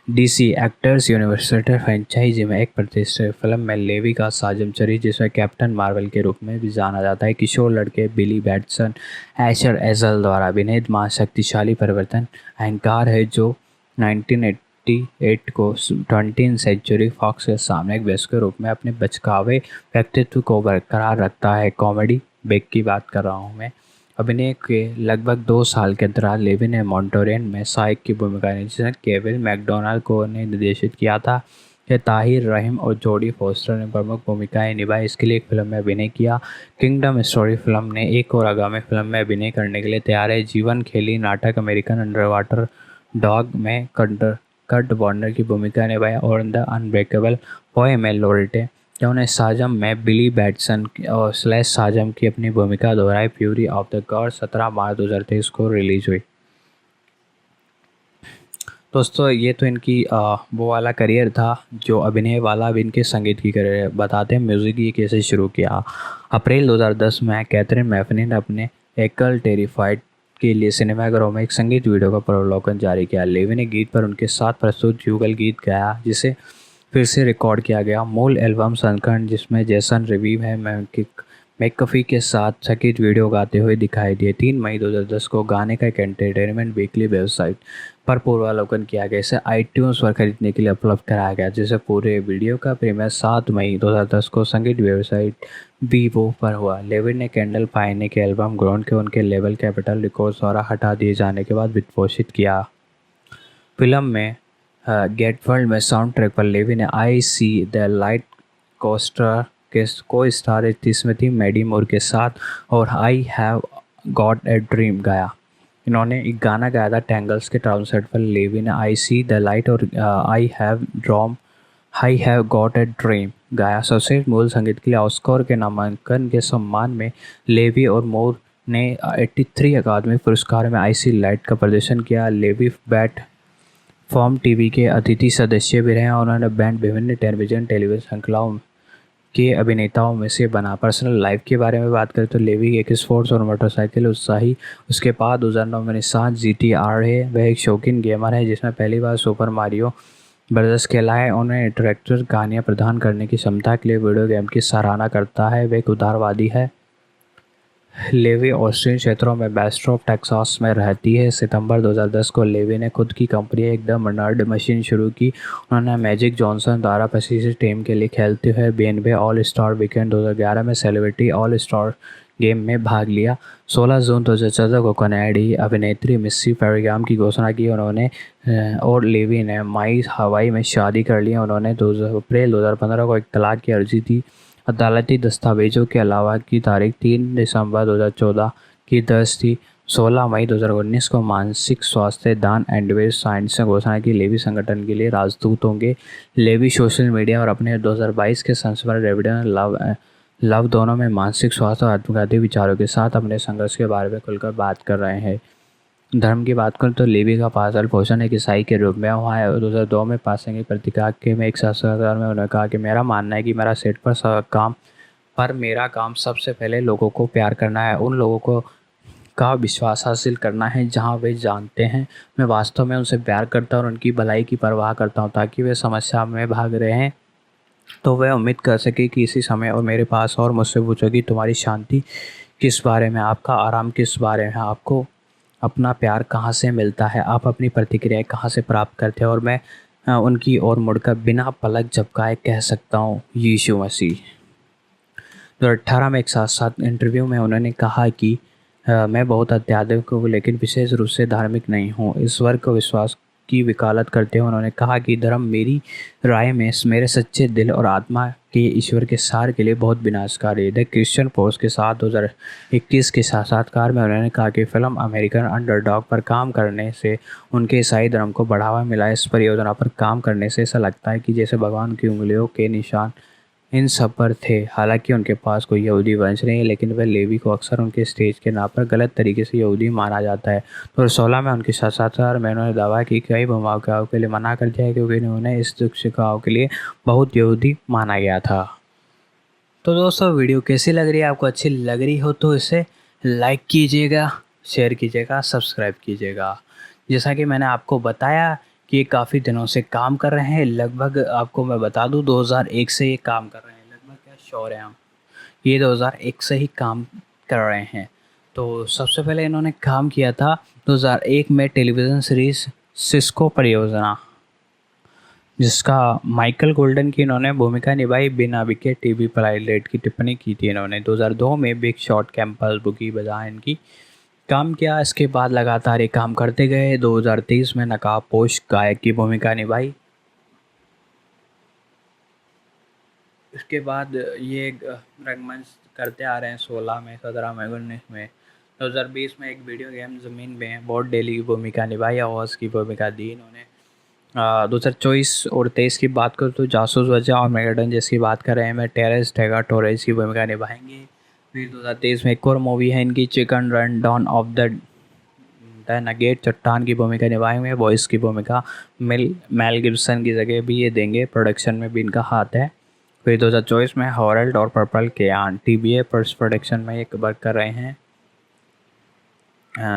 DC एक्टर्स यूनिवर्सिटी फ्रेंचाइजी में एक प्रतिष्ठित फिल्म में लेवी का साजन चरित्र, जिसमें कैप्टन मार्वल के रूप में भी जाना जाता है, किशोर लड़के बिली बैटसन एशर एजल द्वारा अभिनीत महाशक्तिशाली परिवर्तन अहंकार है जो 1988 को 20th सेंचुरी फॉक्स के सामने एक वयस्क के रूप में अपने बचकावे व्यक्तित्व को बरकरार रखता है। कॉमेडी बेक की बात कर रहा हूँ मैं। अभिनय के लगभग 2 साल के अंतराल लेवी ने मॉन्टोरियन में सहायक की भूमिका निभाई, जिसे केविन मैकडोनाल्ड को ने निर्देशित किया था। यह ताहिर रहीम और जोडी फोस्टर ने प्रमुख भूमिकाएं निभाई। इसके लिए एक फिल्म में अभिनय किया। किंगडम स्टोरी फिल्म ने एक और आगामी फिल्म में अभिनय करने के लिए तैयार है। जीवन खेली नाटक अमेरिकन अंडरवाटर डॉग में कट वार्नर की भूमिका निभाई और द अनब्रेकेबल बॉय में लोरेटे उन्होंने साजम में बिली बैटसन और स्लैश साजम की अपनी भूमिका दोहराई। फ्यूरी ऑफ द गॉड 17 मार्च 2023 को रिलीज हुई। दोस्तों ये तो इनकी वो वाला करियर था जो अभिनय वाला। अब इनके संगीत की करियर बताते हैं म्यूज़िक ये कैसे शुरू किया। अप्रैल 2010 में कैथरीन मैफनी ने अपने एकल टेरिफाइड के लिए सिनेमाघरों में एक संगीत वीडियो का प्रलोकन जारी किया। लेवी ने गीत पर उनके साथ प्रस्तुत युगल गीत गाया जिसे फिर से रिकॉर्ड किया गया। मूल एल्बम संस्करण जिसमें जैसन रिवीव है मैकफी के साथ संगीत वीडियो गाते हुए दिखाई दिए। 3 मई 2010 को गाने का एक एंटरटेनमेंट वीकली वेबसाइट पर पूर्वावलोकन किया गया। इसे iTunes पर खरीदने के लिए उपलब्ध कराया गया, जिसे पूरे वीडियो का प्रीमियर 7 मई 2010 को संगीत वेबसाइट वीवो पर हुआ। लेवी ने कैंडल पाइने के एल्बम ग्राउंड के उनके लेबल कैपिटल रिकॉर्ड्स द्वारा हटा दिए जाने के बाद वित्तपोषित किया। फिल्म में गेट वर्ल्ड में साउंड ट्रैक पर लेवी ने आई सी द लाइट कोस्टर के को स्टार स्मृति मैडी मोर के साथ और I have got a dream गाया। इन्होंने एक गाना गाया था टैंगल्स के टाउन सेट पर। लेवी ने आई सी द लाइट और I have got a dream गाया। सर्वश्रेष्ठ मूल संगीत के लिए ऑस्कर के नामांकन के सम्मान में लेवी और मोर ने 83 अकादमी पुरस्कार में आई सी लाइट का प्रदर्शन किया। लेवी बैट फॉर्म टीवी के अतिथि सदस्य भी रहे और उन्होंने बैंड विभिन्न टेलीविजन श्रृंखलाओं के अभिनेताओं में से बना। पर्सनल लाइफ के बारे में बात करें तो लेवी एक स्पोर्ट्स और मोटरसाइकिल उत्साही, उसके बाद 2009 में निसान GT-R है। वह एक शौकीन गेमर है जिसमें पहली बार सुपर मारियो ब्रदर्स खेला है। उन्हें इंटरैक्टिव कहानियाँ प्रदान करने की क्षमता के लिए वीडियो गेम की सराहना करता है। वह एक उदारवादी है। लेवी ऑस्टिन क्षेत्रों में बेस्ट्रोप टेक्सास में रहती है। सितंबर 2010 को लेवी ने खुद की कंपनी एकदम नर्ड मशीन शुरू की। उन्होंने मैजिक जॉनसन द्वारा प्रशिक्षित टीम के लिए खेलते हुए BNB ऑल स्टार वीकेंड 2011 में सेलिब्रिटी ऑल स्टार गेम में भाग लिया। 16 जून 2014 को कनाडाई अभिनेत्री मिस्सी पेरिग्राम की घोषणा की। उन्होंने और लेवी ने मई हवाई में शादी कर ली। उन्होंने अप्रैल 2015 को एक तलाक की अर्जी दी। अदालती दस्तावेजों के अलावा की तारीख 3 दिसंबर 2014 की दर्ज थी। 16 मई 2019 को मानसिक स्वास्थ्य दान एंडवेज साइंस ने घोषणा की लेवी संगठन के लिए राजदूत होंगे। लेवी सोशल मीडिया और अपने 2022 के संस्मरण रेविडेंट लव लव दोनों में मानसिक स्वास्थ्य और आत्मघाती विचारों के साथ अपने संघर्ष के बारे में खुलकर बात कर रहे हैं। धर्म की बात करें तो लेवी का पालन पोषण एक ईसाई के रूप में हुआ है। 2002 में पासेंगे पत्रिका के में एक साक्षात्कार में उन्होंने कहा कि मेरा मानना है कि मेरा सेट पर मेरा काम सबसे पहले लोगों को प्यार करना है, उन लोगों को का विश्वास हासिल करना है जहां वे जानते हैं मैं वास्तव में उनसे प्यार करता हूं और उनकी भलाई की परवाह करता हूं, ताकि वे समस्या में भाग रहे हैं तो वह उम्मीद कर सके कि इसी समय और मेरे पास और मुझसे पूछो कि तुम्हारी शांति किस बारे में, आपका आराम किस बारे में, आपको अपना प्यार कहाँ से मिलता है, आप अपनी प्रतिक्रियाएं कहाँ से प्राप्त करते हैं। और मैं उनकी ओर मुड़कर बिना पलक झपकाए कह सकता हूँ यीशु मसीह। 2018 में एक साथ इंटरव्यू में उन्होंने कहा कि मैं बहुत आध्यात्मिक हूँ लेकिन विशेष रूप से धार्मिक नहीं हूँ। इस वर्ग को विश्वास की वकालत करते हुए उन्होंने कहा कि धर्म मेरी राय में मेरे सच्चे दिल और आत्मा के ईश्वर के सार के लिए बहुत विनाशकारी है। द क्रिश्चियन पोस्ट के साथ 2021 के साक्षात्कार में उन्होंने कहा कि फिल्म अमेरिकन अंडरडॉग पर काम करने से उनके ईसाई धर्म को बढ़ावा मिला। इस परियोजना पर काम करने से ऐसा लगता है कि जैसे भगवान की उंगलियों के निशान इन सब पर थे। हालांकि उनके पास कोई यहूदी वंश नहीं है, लेकिन वह लेवी को अक्सर उनके स्टेज के नाम पर गलत तरीके से यहूदी माना जाता है। 2016 में उनके साक्षात्कार में उन्होंने दावा की कई भूमिकाओं के लिए मना कर दिया क्योंकि उन्हें इस शिक्षाओं के लिए बहुत यहूदी माना गया था। तो दोस्तों वीडियो कैसी लग रही है, आपको अच्छी लग रही हो तो इसे लाइक कीजिएगा, शेयर कीजिएगा, सब्सक्राइब कीजिएगा। जैसा कि मैंने आपको बताया कि ये काफ़ी दिनों से काम कर रहे हैं, लगभग आपको मैं बता दूं 2001 से ये काम कर रहे हैं, लगभग क्या श्योर है हम, ये 2001 से ही काम कर रहे हैं। तो सबसे पहले इन्होंने काम किया था 2001 में टेलीविज़न सीरीज़ सिस्को परियोजना, जिसका माइकल गोल्डन की इन्होंने भूमिका निभाई। बिना विकेट टीवी पायलट की टिप्पणी की थी इन्होंने। 2002 में बिग शॉट कैंपस बुकी बजाय इनकी काम किया। इसके बाद लगातार ये काम करते गए। 2023 में नकाबपोश गायक की भूमिका निभाई। इसके बाद ये रंगमंच करते आ रहे हैं 16 में, 17 में, 19 में। 2020 में एक वीडियो गेम ज़मीन में बॉट डेली की भूमिका निभाई, आवाज़ की भूमिका दी इन्होंने। 2024 और 23 की बात करूँ तो जासूस वजह और मेगाडन जिसकी बात कर रहे हैं, मैं टेरेस टेगा टोरेस की भूमिका निभाएंगे। फिर 2023 में एक और मूवी है इनकी chicken run dawn of the nugget, चट्टान की भूमिका निभाएंगे। वॉइस की भूमिका मेल गिब्सन की जगह भी ये देंगे, प्रोडक्शन में भी इनका हाथ है। फिर 2024 में हॉरल्ड और पर्पल के आन TBA पोस्ट प्रोडक्शन में ये वर्क कर रहे हैं।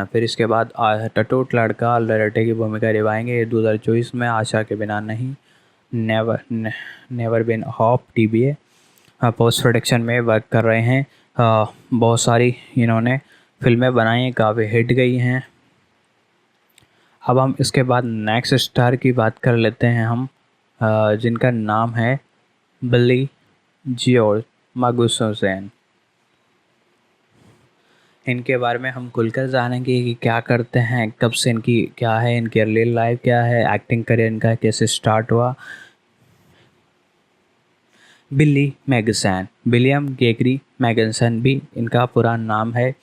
फिर इसके बाद टटूट लड़का लड़टे की भूमिका निभाएंगे 2024 में। आशा के बिना नहीं, never been hope TBA post production में वर्क कर रहे हैं। बहुत सारी इन्होंने फिल्में बनाई हैं, काफ़ी हिट गई हैं। अब हम इसके बाद नेक्स्ट स्टार की बात कर लेते हैं हम, जिनका नाम है बिली जियोर्ज मागुसोसेन। इनके बारे में हम खुलकर जानेंगे कि क्या करते हैं, कब से इनकी क्या है, इनकी रियल लाइफ क्या है, एक्टिंग करियर इनका कैसे स्टार्ट हुआ। बिली मैगसन, विलियम गेगरी मैगसन भी इनका पूरा नाम है।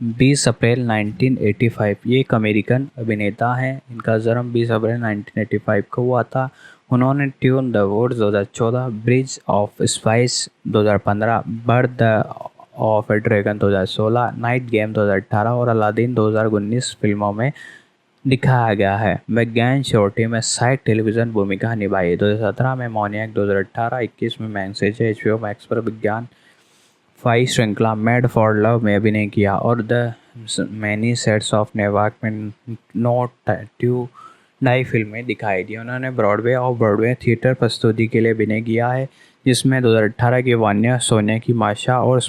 20 अप्रैल 1985 ये एक अमेरिकन अभिनेता हैं। इनका जन्म 20 अप्रैल 1985 को हुआ था। उन्होंने tune the woods 2014, bridge of spice 2015, birth of a dragon 2016, night game 2018 और अलादीन 2019 फिल्मों में दिखाया गया है। वैज्ञान शोटी में साइड टेलीविज़न भूमिका निभाई। 2017 में मोनियक, 2018, 21 में मैसेज HBO मैक्स पर विज्ञान 5 श्रृंखला मेड फॉर लव में अभिनय किया और द मैनी सेट्स ऑफ नेवाक में नोट टू डाई फिल्म में दिखाई दी। उन्होंने ब्रॉडवे और ब्रॉडवे थिएटर प्रस्तुति के लिए अभिनय किया है, जिसमें 2018 की वान्या, सोने की माशा और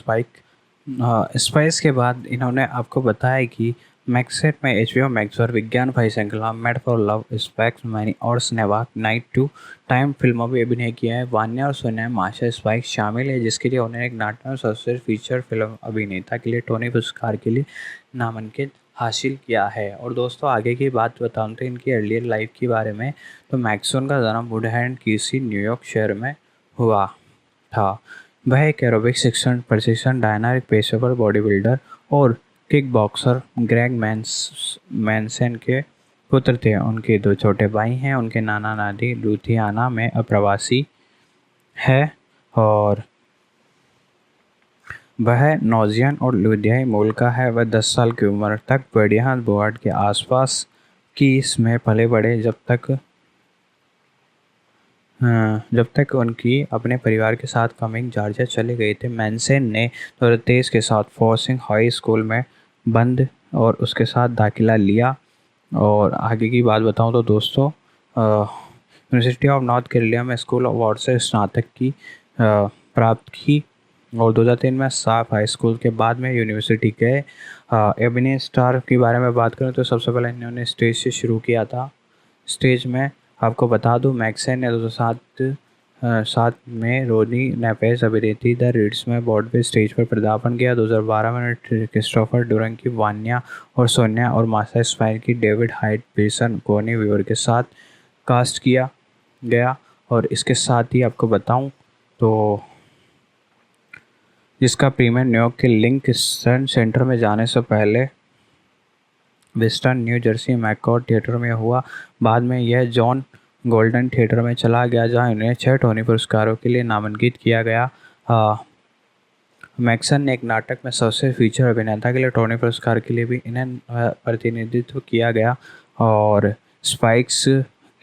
स्पाइस के बाद इन्होंने आपको बताया कि मैक्सेट में HBO मैक्स पर विज्ञान 5 श्रृंखला made for love, specs many और स्नेवाक नाइट टू टाइम फिल्मों में अभिनय किया है। वान्या और सोनिया माशा स्पाइक शामिल है, जिसके लिए उन्होंने एक नाटक में सर्वश्रेष्ठ फीचर फिल्म अभिनेता के लिए टोनी पुरस्कार के लिए नामांकित हासिल किया है। और दोस्तों आगे की बात बताऊँ तो इनकी अर्लियर लाइफ के बारे में, तो मैक्सन का जन्म वुडहैम किसी न्यूयॉर्क शहर में हुआ था। वह एक एरोबिक शिक्षण प्रशिक्षण, डायनामिक पेशेवर बॉडी बिल्डर और किक बॉक्सर ग्रेग मैनसन के पुत्र थे। उनके 2 छोटे भाई हैं। उनके नाना नानी लुथियाना में अप्रवासी है और वह नॉजियन और लुधियाई मूल का है। वह 10 साल की उम्र तक बेडियान बोर्ड के आसपास की इसमें पले बड़े जब तक उनकी अपने परिवार के साथ कमिंग जॉर्जिया चले गए थे। मैनसन ने 2023 के साथ फोर्सिंग हाई स्कूल में बंद और उसके साथ दाखिला लिया। और आगे की बात बताऊं तो दोस्तों, यूनिवर्सिटी ऑफ नॉर्थ कैरोलिना में स्कूल ऑफ आर्ट से स्नातक की प्राप्त की और 2003 में साफ हाई स्कूल के बाद में यूनिवर्सिटी गए। अभिनय स्टार के बारे में बात करें तो सबसे पहले इन्होंने स्टेज से शुरू किया था। स्टेज में आपको बता दूं, मैक्सन ने 2007 में रोनी नेपेस अभिनेत्री द रिट्स में ब्रॉडवे स्टेज पर पदार्पण किया। 2012 में क्रिस्टोफर डुरंग की वान्या और सोनिया और मासा स्पायर की डेविड हाइट पीसन कोनी वीवर के साथ कास्ट किया गया। और इसके साथ ही आपको बताऊं तो जिसका प्रीमियर न्यूयॉर्क के लिंकन सेंटर में जाने से पहले वेस्टर्न न्यू जर्सी मैककॉर्ड थिएटर में हुआ। बाद में यह जॉन गोल्डन थिएटर में चला गया, जहां इन्हें 6 टोनी पुरस्कारों के लिए नामांकित किया गया। मैक्सन ने एक नाटक में सबसे फीचर अभिनेता के लिए टोनी पुरस्कार के लिए भी इन्हें प्रतिनिधित्व किया गया। और स्पाइक्स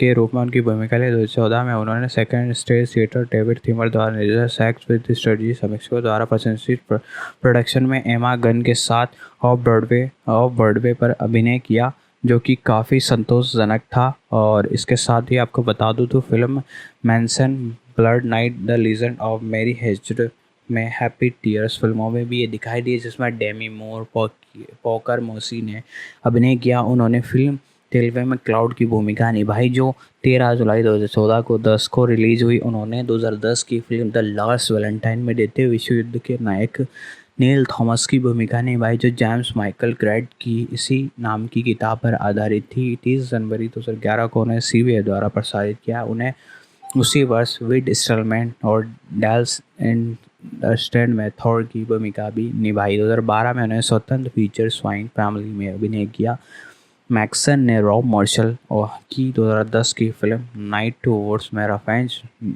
के रूप में उनकी भूमिका लिए 2014 में उन्होंने सेकंड स्टेज थिएटर डेविड थीमर द्वारा निर्देशित सेक्स विद स्ट्रेटजी समीक्षकों द्वारा प्रशंसित प्रोडक्शन में एमा गन के साथ ऑफ ब्रॉडवे पर अभिनय किया, जो कि काफ़ी संतोषजनक था। और इसके साथ ही आपको बता दूं तो film Manson blood night the legend of Mary hedged में हैप्पी टीयर्स फिल्मों में भी ये दिखाई दी, जिसमें डेमी मूर पॉकर मोसी ने अभिनय किया। उन्होंने फिल्म तेलवे में क्लाउड की भूमिका निभाई, जो 13 जुलाई 2014 को रिलीज हुई। उन्होंने 2010 की फिल्म द लास्ट वैलेंटाइन में द्वितीय विश्व युद्ध के नायक नील थॉमस की भूमिका निभाई, जो जेम्स माइकल क्रेड की इसी नाम की किताब पर आधारित थी। 30 जनवरी 2011 को उन्हें CBS द्वारा प्रसारित किया। उन्हें उसी वर्ष विड स्टलमैन और डैल्स इंडस्ट्रेंड में थॉर की भूमिका भी निभाई। 2012 में उन्हें स्वतंत्र फीचर स्वाइन फैमिली में अभिनय किया। मैक्सन ने रॉब मार्शल की 2010 की फिल्म नाइट टू वॉर्स में रफेंज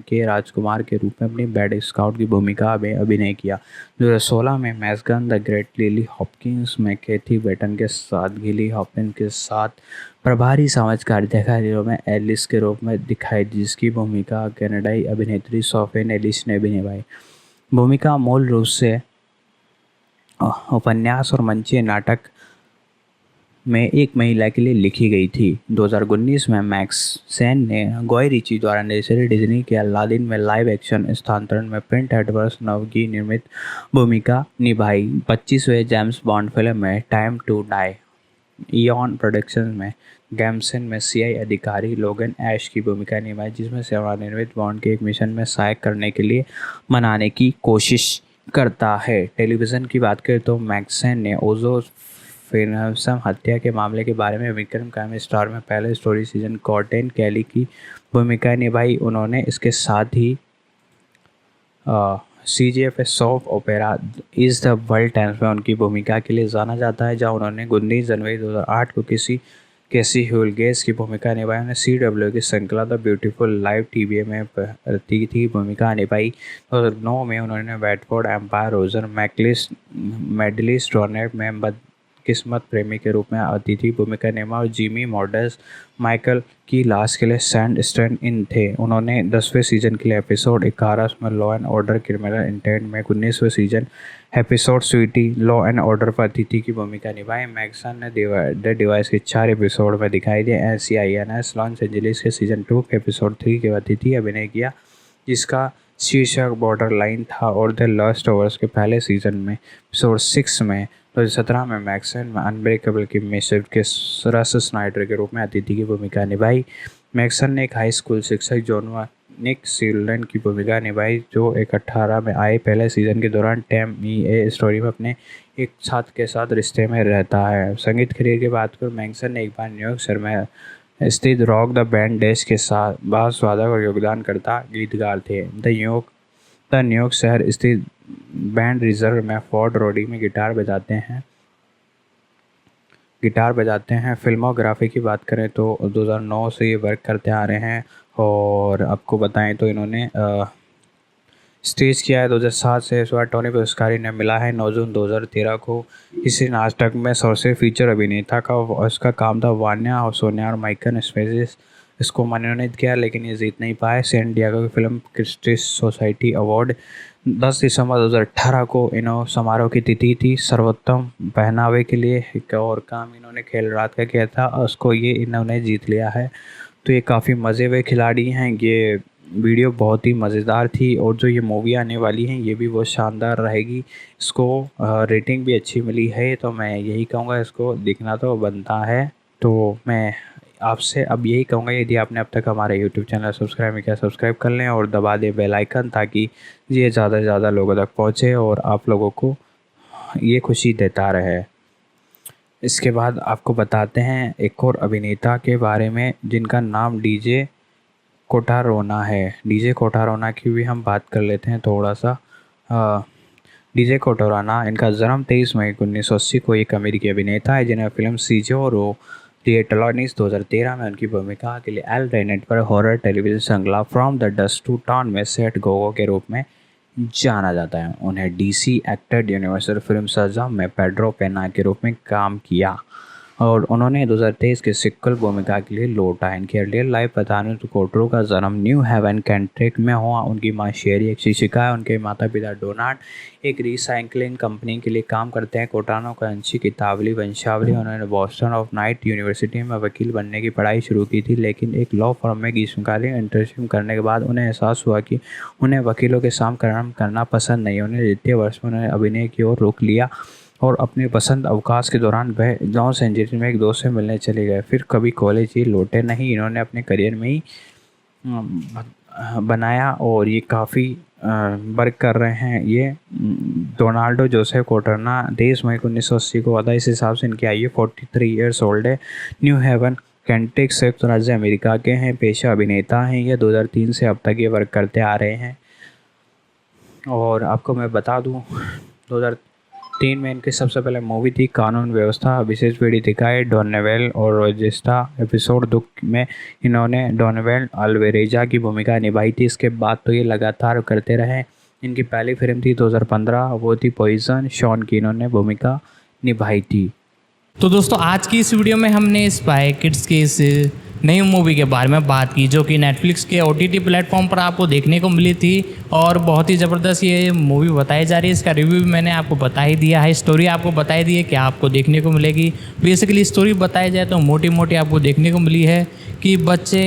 के राजकुमार के रूप में अपनी बैड स्काउट की भूमिका में अभिनय किया। 2016 में मैस्गन द ग्रेट लिली हॉपकिंस में कैथी बेटन के साथ गिली हॉपकिंस के साथ प्रभारी समाज कार्यकारियों में एलिस के रूप में दिखाई, जिसकी भूमिका कनाडाई अभिनेत्री सोफिन एलिस ने भी निभाई। भूमिका मूल रूप से उपन्यास और मंचीय नाटक में एक महिला के लिए लिखी गई थी। 2019 में मैक्सन ने गॉय रिची द्वारा निर्देशित डिज्नी के अलादीन में लाइव एक्शन स्थानांतरण में प्रिंट एडवर्स नव की निर्मित भूमिका निभाई। 25वें जेम्स बॉन्ड फिल्म में time to die Eon productions में गैम्सन में CI अधिकारी लोगन ऐश की भूमिका निभाई, जिसमें सेवानिवृत्त बॉन्ड के एक मिशन में सहायक करने के लिए मनाने की कोशिश करता है। टेलीविज़न की बात करें तो मैक्सन ने ओजो फिनसम हत्या के मामले के बारे में विक्रम क्राइम स्टार में पहले स्टोरी सीजन कॉर्टेन कैली की भूमिका निभाई। उन्होंने इसके साथ ही CGF soft opera is the world times में उनकी भूमिका के लिए जाना जाता है, जहां उन्होंने 19 जनवरी 2008 को कैसी ह्यूलगेस की भूमिका निभाई। उन्होंने CW की श्रृंखला द ब्यूटीफुल लाइव TVA में प्रतीक की भूमिका निभाई। 2009 में उन्होंने वेटफोर्ड एम्पायर रोजर मेडलिस्ट टॉर्नेट में किस्मत प्रेमी के रूप में अतिथि भूमिका निभाई और जिमी मॉडर्स माइकल की लाश के लिए सैंड स्टैंड इन थे। उन्होंने 10वें सीजन के लिए एपिसोड 11 में Law and Order criminal intent में 19वें season episode sweetie Law and Order पर अतिथि की भूमिका निभाई। मैक्सन ने द डिवाइस के 4 एपिसोड में दिखाई दिए। NCIS लॉस एंजलिस के सीजन 2 के एपिसोड 3 के अतिथि अभिनय किया, जिसका शीर्षक बॉर्डर लाइन था। और द लास्ट ओवर्स के पहले सीजन में एपिसोड 6 में 2017 में मैक्सन में अनब्रेकेबल की मिसेड के रस स्नाइडर के रूप में अतिथि की भूमिका निभाई। मैक्सन ने एक हाई स्कूल शिक्षक जॉन निक सीलैंड की भूमिका निभाई, जो 2018 में आए पहले सीजन के दौरान टैम ए स्टोरी में अपने एक छात्र के साथ रिश्ते में रहता है। संगीत करियर की बात करूँ, मैक्सन ने एक बार न्यूयॉर्क शहर में स्थित रॉक द बैंड डैश के साथ बास वादक और योगदान करता गीतकार थे। द न्यूयॉर्क शहर स्थित बैंड रिजर्व में फोर्ट रोडी में गिटार बजाते हैं। फिल्मोग्राफी की बात करें तो 2009 से ये वर्क करते आ रहे हैं। और आपको बताएं तो इन्होंने स्टेज किया है 2007 से। इस बार टोनी पुरस्कार इन्हें मिला है 9 जून 2013 को। इसी नाटक में सर्वश्रेष्ठ फीचर अभिनेता का उसका काम था। वान्या और सोनिया और माइकल स्पेसिस इसको मनोनीत किया, लेकिन ये जीत नहीं पाए। सैन डिएगो की फिल्म क्रिटिक्स सोसाइटी अवार्ड 10 दिसंबर 2018 को इन्हों समारोह की तिथि थी। सर्वोत्तम पहनावे के लिए एक और काम इन्होंने खेल रात का किया था, उसको ये इन्होंने जीत लिया है। तो ये काफ़ी मज़े हुए खिलाड़ी हैं। ये वीडियो बहुत ही मज़ेदार थी और जो ये मूवी आने वाली है ये भी बहुत शानदार रहेगी। इसको रेटिंग भी अच्छी मिली है, तो मैं यही कहूँगा इसको देखना तो बनता है। तो मैं आपसे अब यही कहूँगा, यदि आपने अब तक हमारे यूट्यूब चैनल सब्सक्राइब नहीं किया, सब्सक्राइब कर लें और दबा दें बेल आइकन, ताकि ये ज़्यादा से ज़्यादा लोगों तक पहुँचे और आप लोगों को ये खुशी देता रहे। इसके बाद आपको बताते हैं एक और अभिनेता के बारे में जिनका नाम डीजे कोटारोना है। डीजे कोटारोना की भी हम बात कर लेते हैं थोड़ा सा। डीजे कोटारोना, इनका जन्म 23 मई 1980 को एक अमेरिकी अभिनेता है जिन्हें फिल्म सीजोरो रिएटलॉनिस 2013 में उनकी भूमिका के लिए एल रेनेट पर हॉरर टेलीविजन श्रृंखला from the dust to dawn में सेट गोगो के रूप में जाना जाता है। उन्हें डीसी एक्टेड यूनिवर्सल फिल्म शज़ाम में पेड्रो पेना के रूप में काम किया और उन्होंने 2023 के सिक्वल भूमिका के लिए लौटा। इनके रियल लाइफ बताने तो कोटरो का जन्म न्यू हेवन कैंट्रिक में हुआ। उनकी मां शेरी एक शिक्षिका है। उनके माता पिता डोनाल्ड एक रिसाइकलिंग कंपनी के लिए काम करते हैं। कोटानो का अंशी किताबली वंशावली। उन्होंने बॉस्टन ऑफ नाइट यूनिवर्सिटी में वकील बनने की पढ़ाई शुरू की थी, लेकिन एक लॉ फर्म में ग्रीष्मकालीन इंटर्नशिप करने के बाद उन्हें एहसास हुआ कि उन्हें वकीलों के साथ काम करना पसंद नहीं। उन्हें द्वितीय वर्ष में उन्होंने अभिनय की ओर रुख लिया और अपने पसंद अवकाश के दौरान वह लॉस एंजलिस में एक दोस्त से मिलने चले गए। फिर कभी कॉलेज ही लौटे नहीं। इन्होंने अपने करियर में ही बनाया और ये काफ़ी वर्क कर रहे हैं। ये डोनाल्डो जोसेफ कोटरना 23 मई 1980 को हुआ। इस हिसाब से इनकी आयु 43 ईयर्स ओल्ड है। न्यू हेवन कैंट्रिक संयुक्त राज्य अमेरिका के हैं। पेशा अभिनेता हैं। ये 2003 से अब तक ये वर्क करते आ रहे हैं। और आपको मैं बता दूँ 2003 में इनकी सबसे पहले मूवी थी कानून व्यवस्था। विशेष पीढ़ी दिखाए डॉनवेल और रोजेस्टा एपिसोड दुख में इन्होंने डॉनवेल अल्वेरेजा की भूमिका निभाई थी। इसके बाद तो ये लगातार करते रहे। इनकी पहली फिल्म थी 2015, वो थी पॉइजन। शॉन की इन्होंने भूमिका निभाई थी। तो दोस्तों आज की इस वीडियो में हमने स्पाई किड्स की इस नई मूवी के बारे में बात की, जो कि नेटफ्लिक्स के OTT प्लेटफॉर्म पर आपको देखने को मिली थी और बहुत ही ज़बरदस्त ये मूवी बताई जा रही है। इसका रिव्यू भी मैंने आपको बता ही दिया है, स्टोरी आपको बता ही दी है कि आपको देखने को मिलेगी। बेसिकली स्टोरी बताई जाए तो मोटी मोटी आपको देखने को मिली है कि बच्चे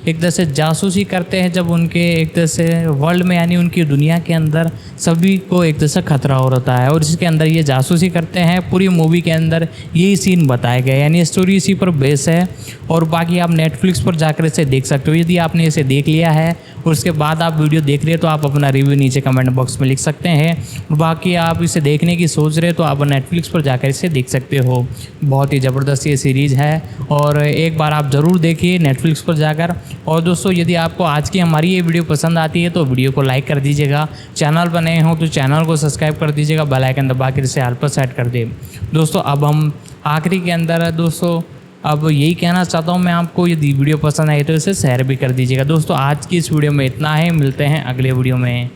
एक तरह से जासूसी करते हैं जब उनके एक तरह से वर्ल्ड में यानी उनकी दुनिया के अंदर सभी को एक तरह से खतरा हो रहा है और इसके अंदर ये जासूसी करते हैं। पूरी मूवी के अंदर यही सीन बताए गए, यानी स्टोरी इसी पर बेस है। और बाकी आप नेटफ्लिक्स पर जाकर इसे देख सकते हो। यदि आपने इसे देख लिया है और उसके बाद आप वीडियो देख रहे हो तो आप अपना रिव्यू नीचे कमेंट बॉक्स में लिख सकते हैं। बाकी आप इसे देखने की सोच रहे हो तो आप नेटफ्लिक्स पर जाकर इसे देख सकते हो। बहुत ही ज़बरदस्त ये सीरीज़ है और एक बार आप ज़रूर देखिए नेटफ्लिक्स पर जाकर। और दोस्तों यदि आपको आज की हमारी ये वीडियो पसंद आती है तो वीडियो को लाइक कर दीजिएगा। चैनल पर नए हो तो चैनल को सब्सक्राइब कर दीजिएगा, बेल आइकन दबा कर इसे ऑल पर सेट कर दें। दोस्तों अब हम आखिरी के अंदर है। दोस्तों अब यही कहना चाहता हूँ मैं आपको, यदि वीडियो पसंद आई तो इसे शेयर भी कर दीजिएगा। दोस्तों आज की इस वीडियो में इतना है, मिलते हैं अगले वीडियो में।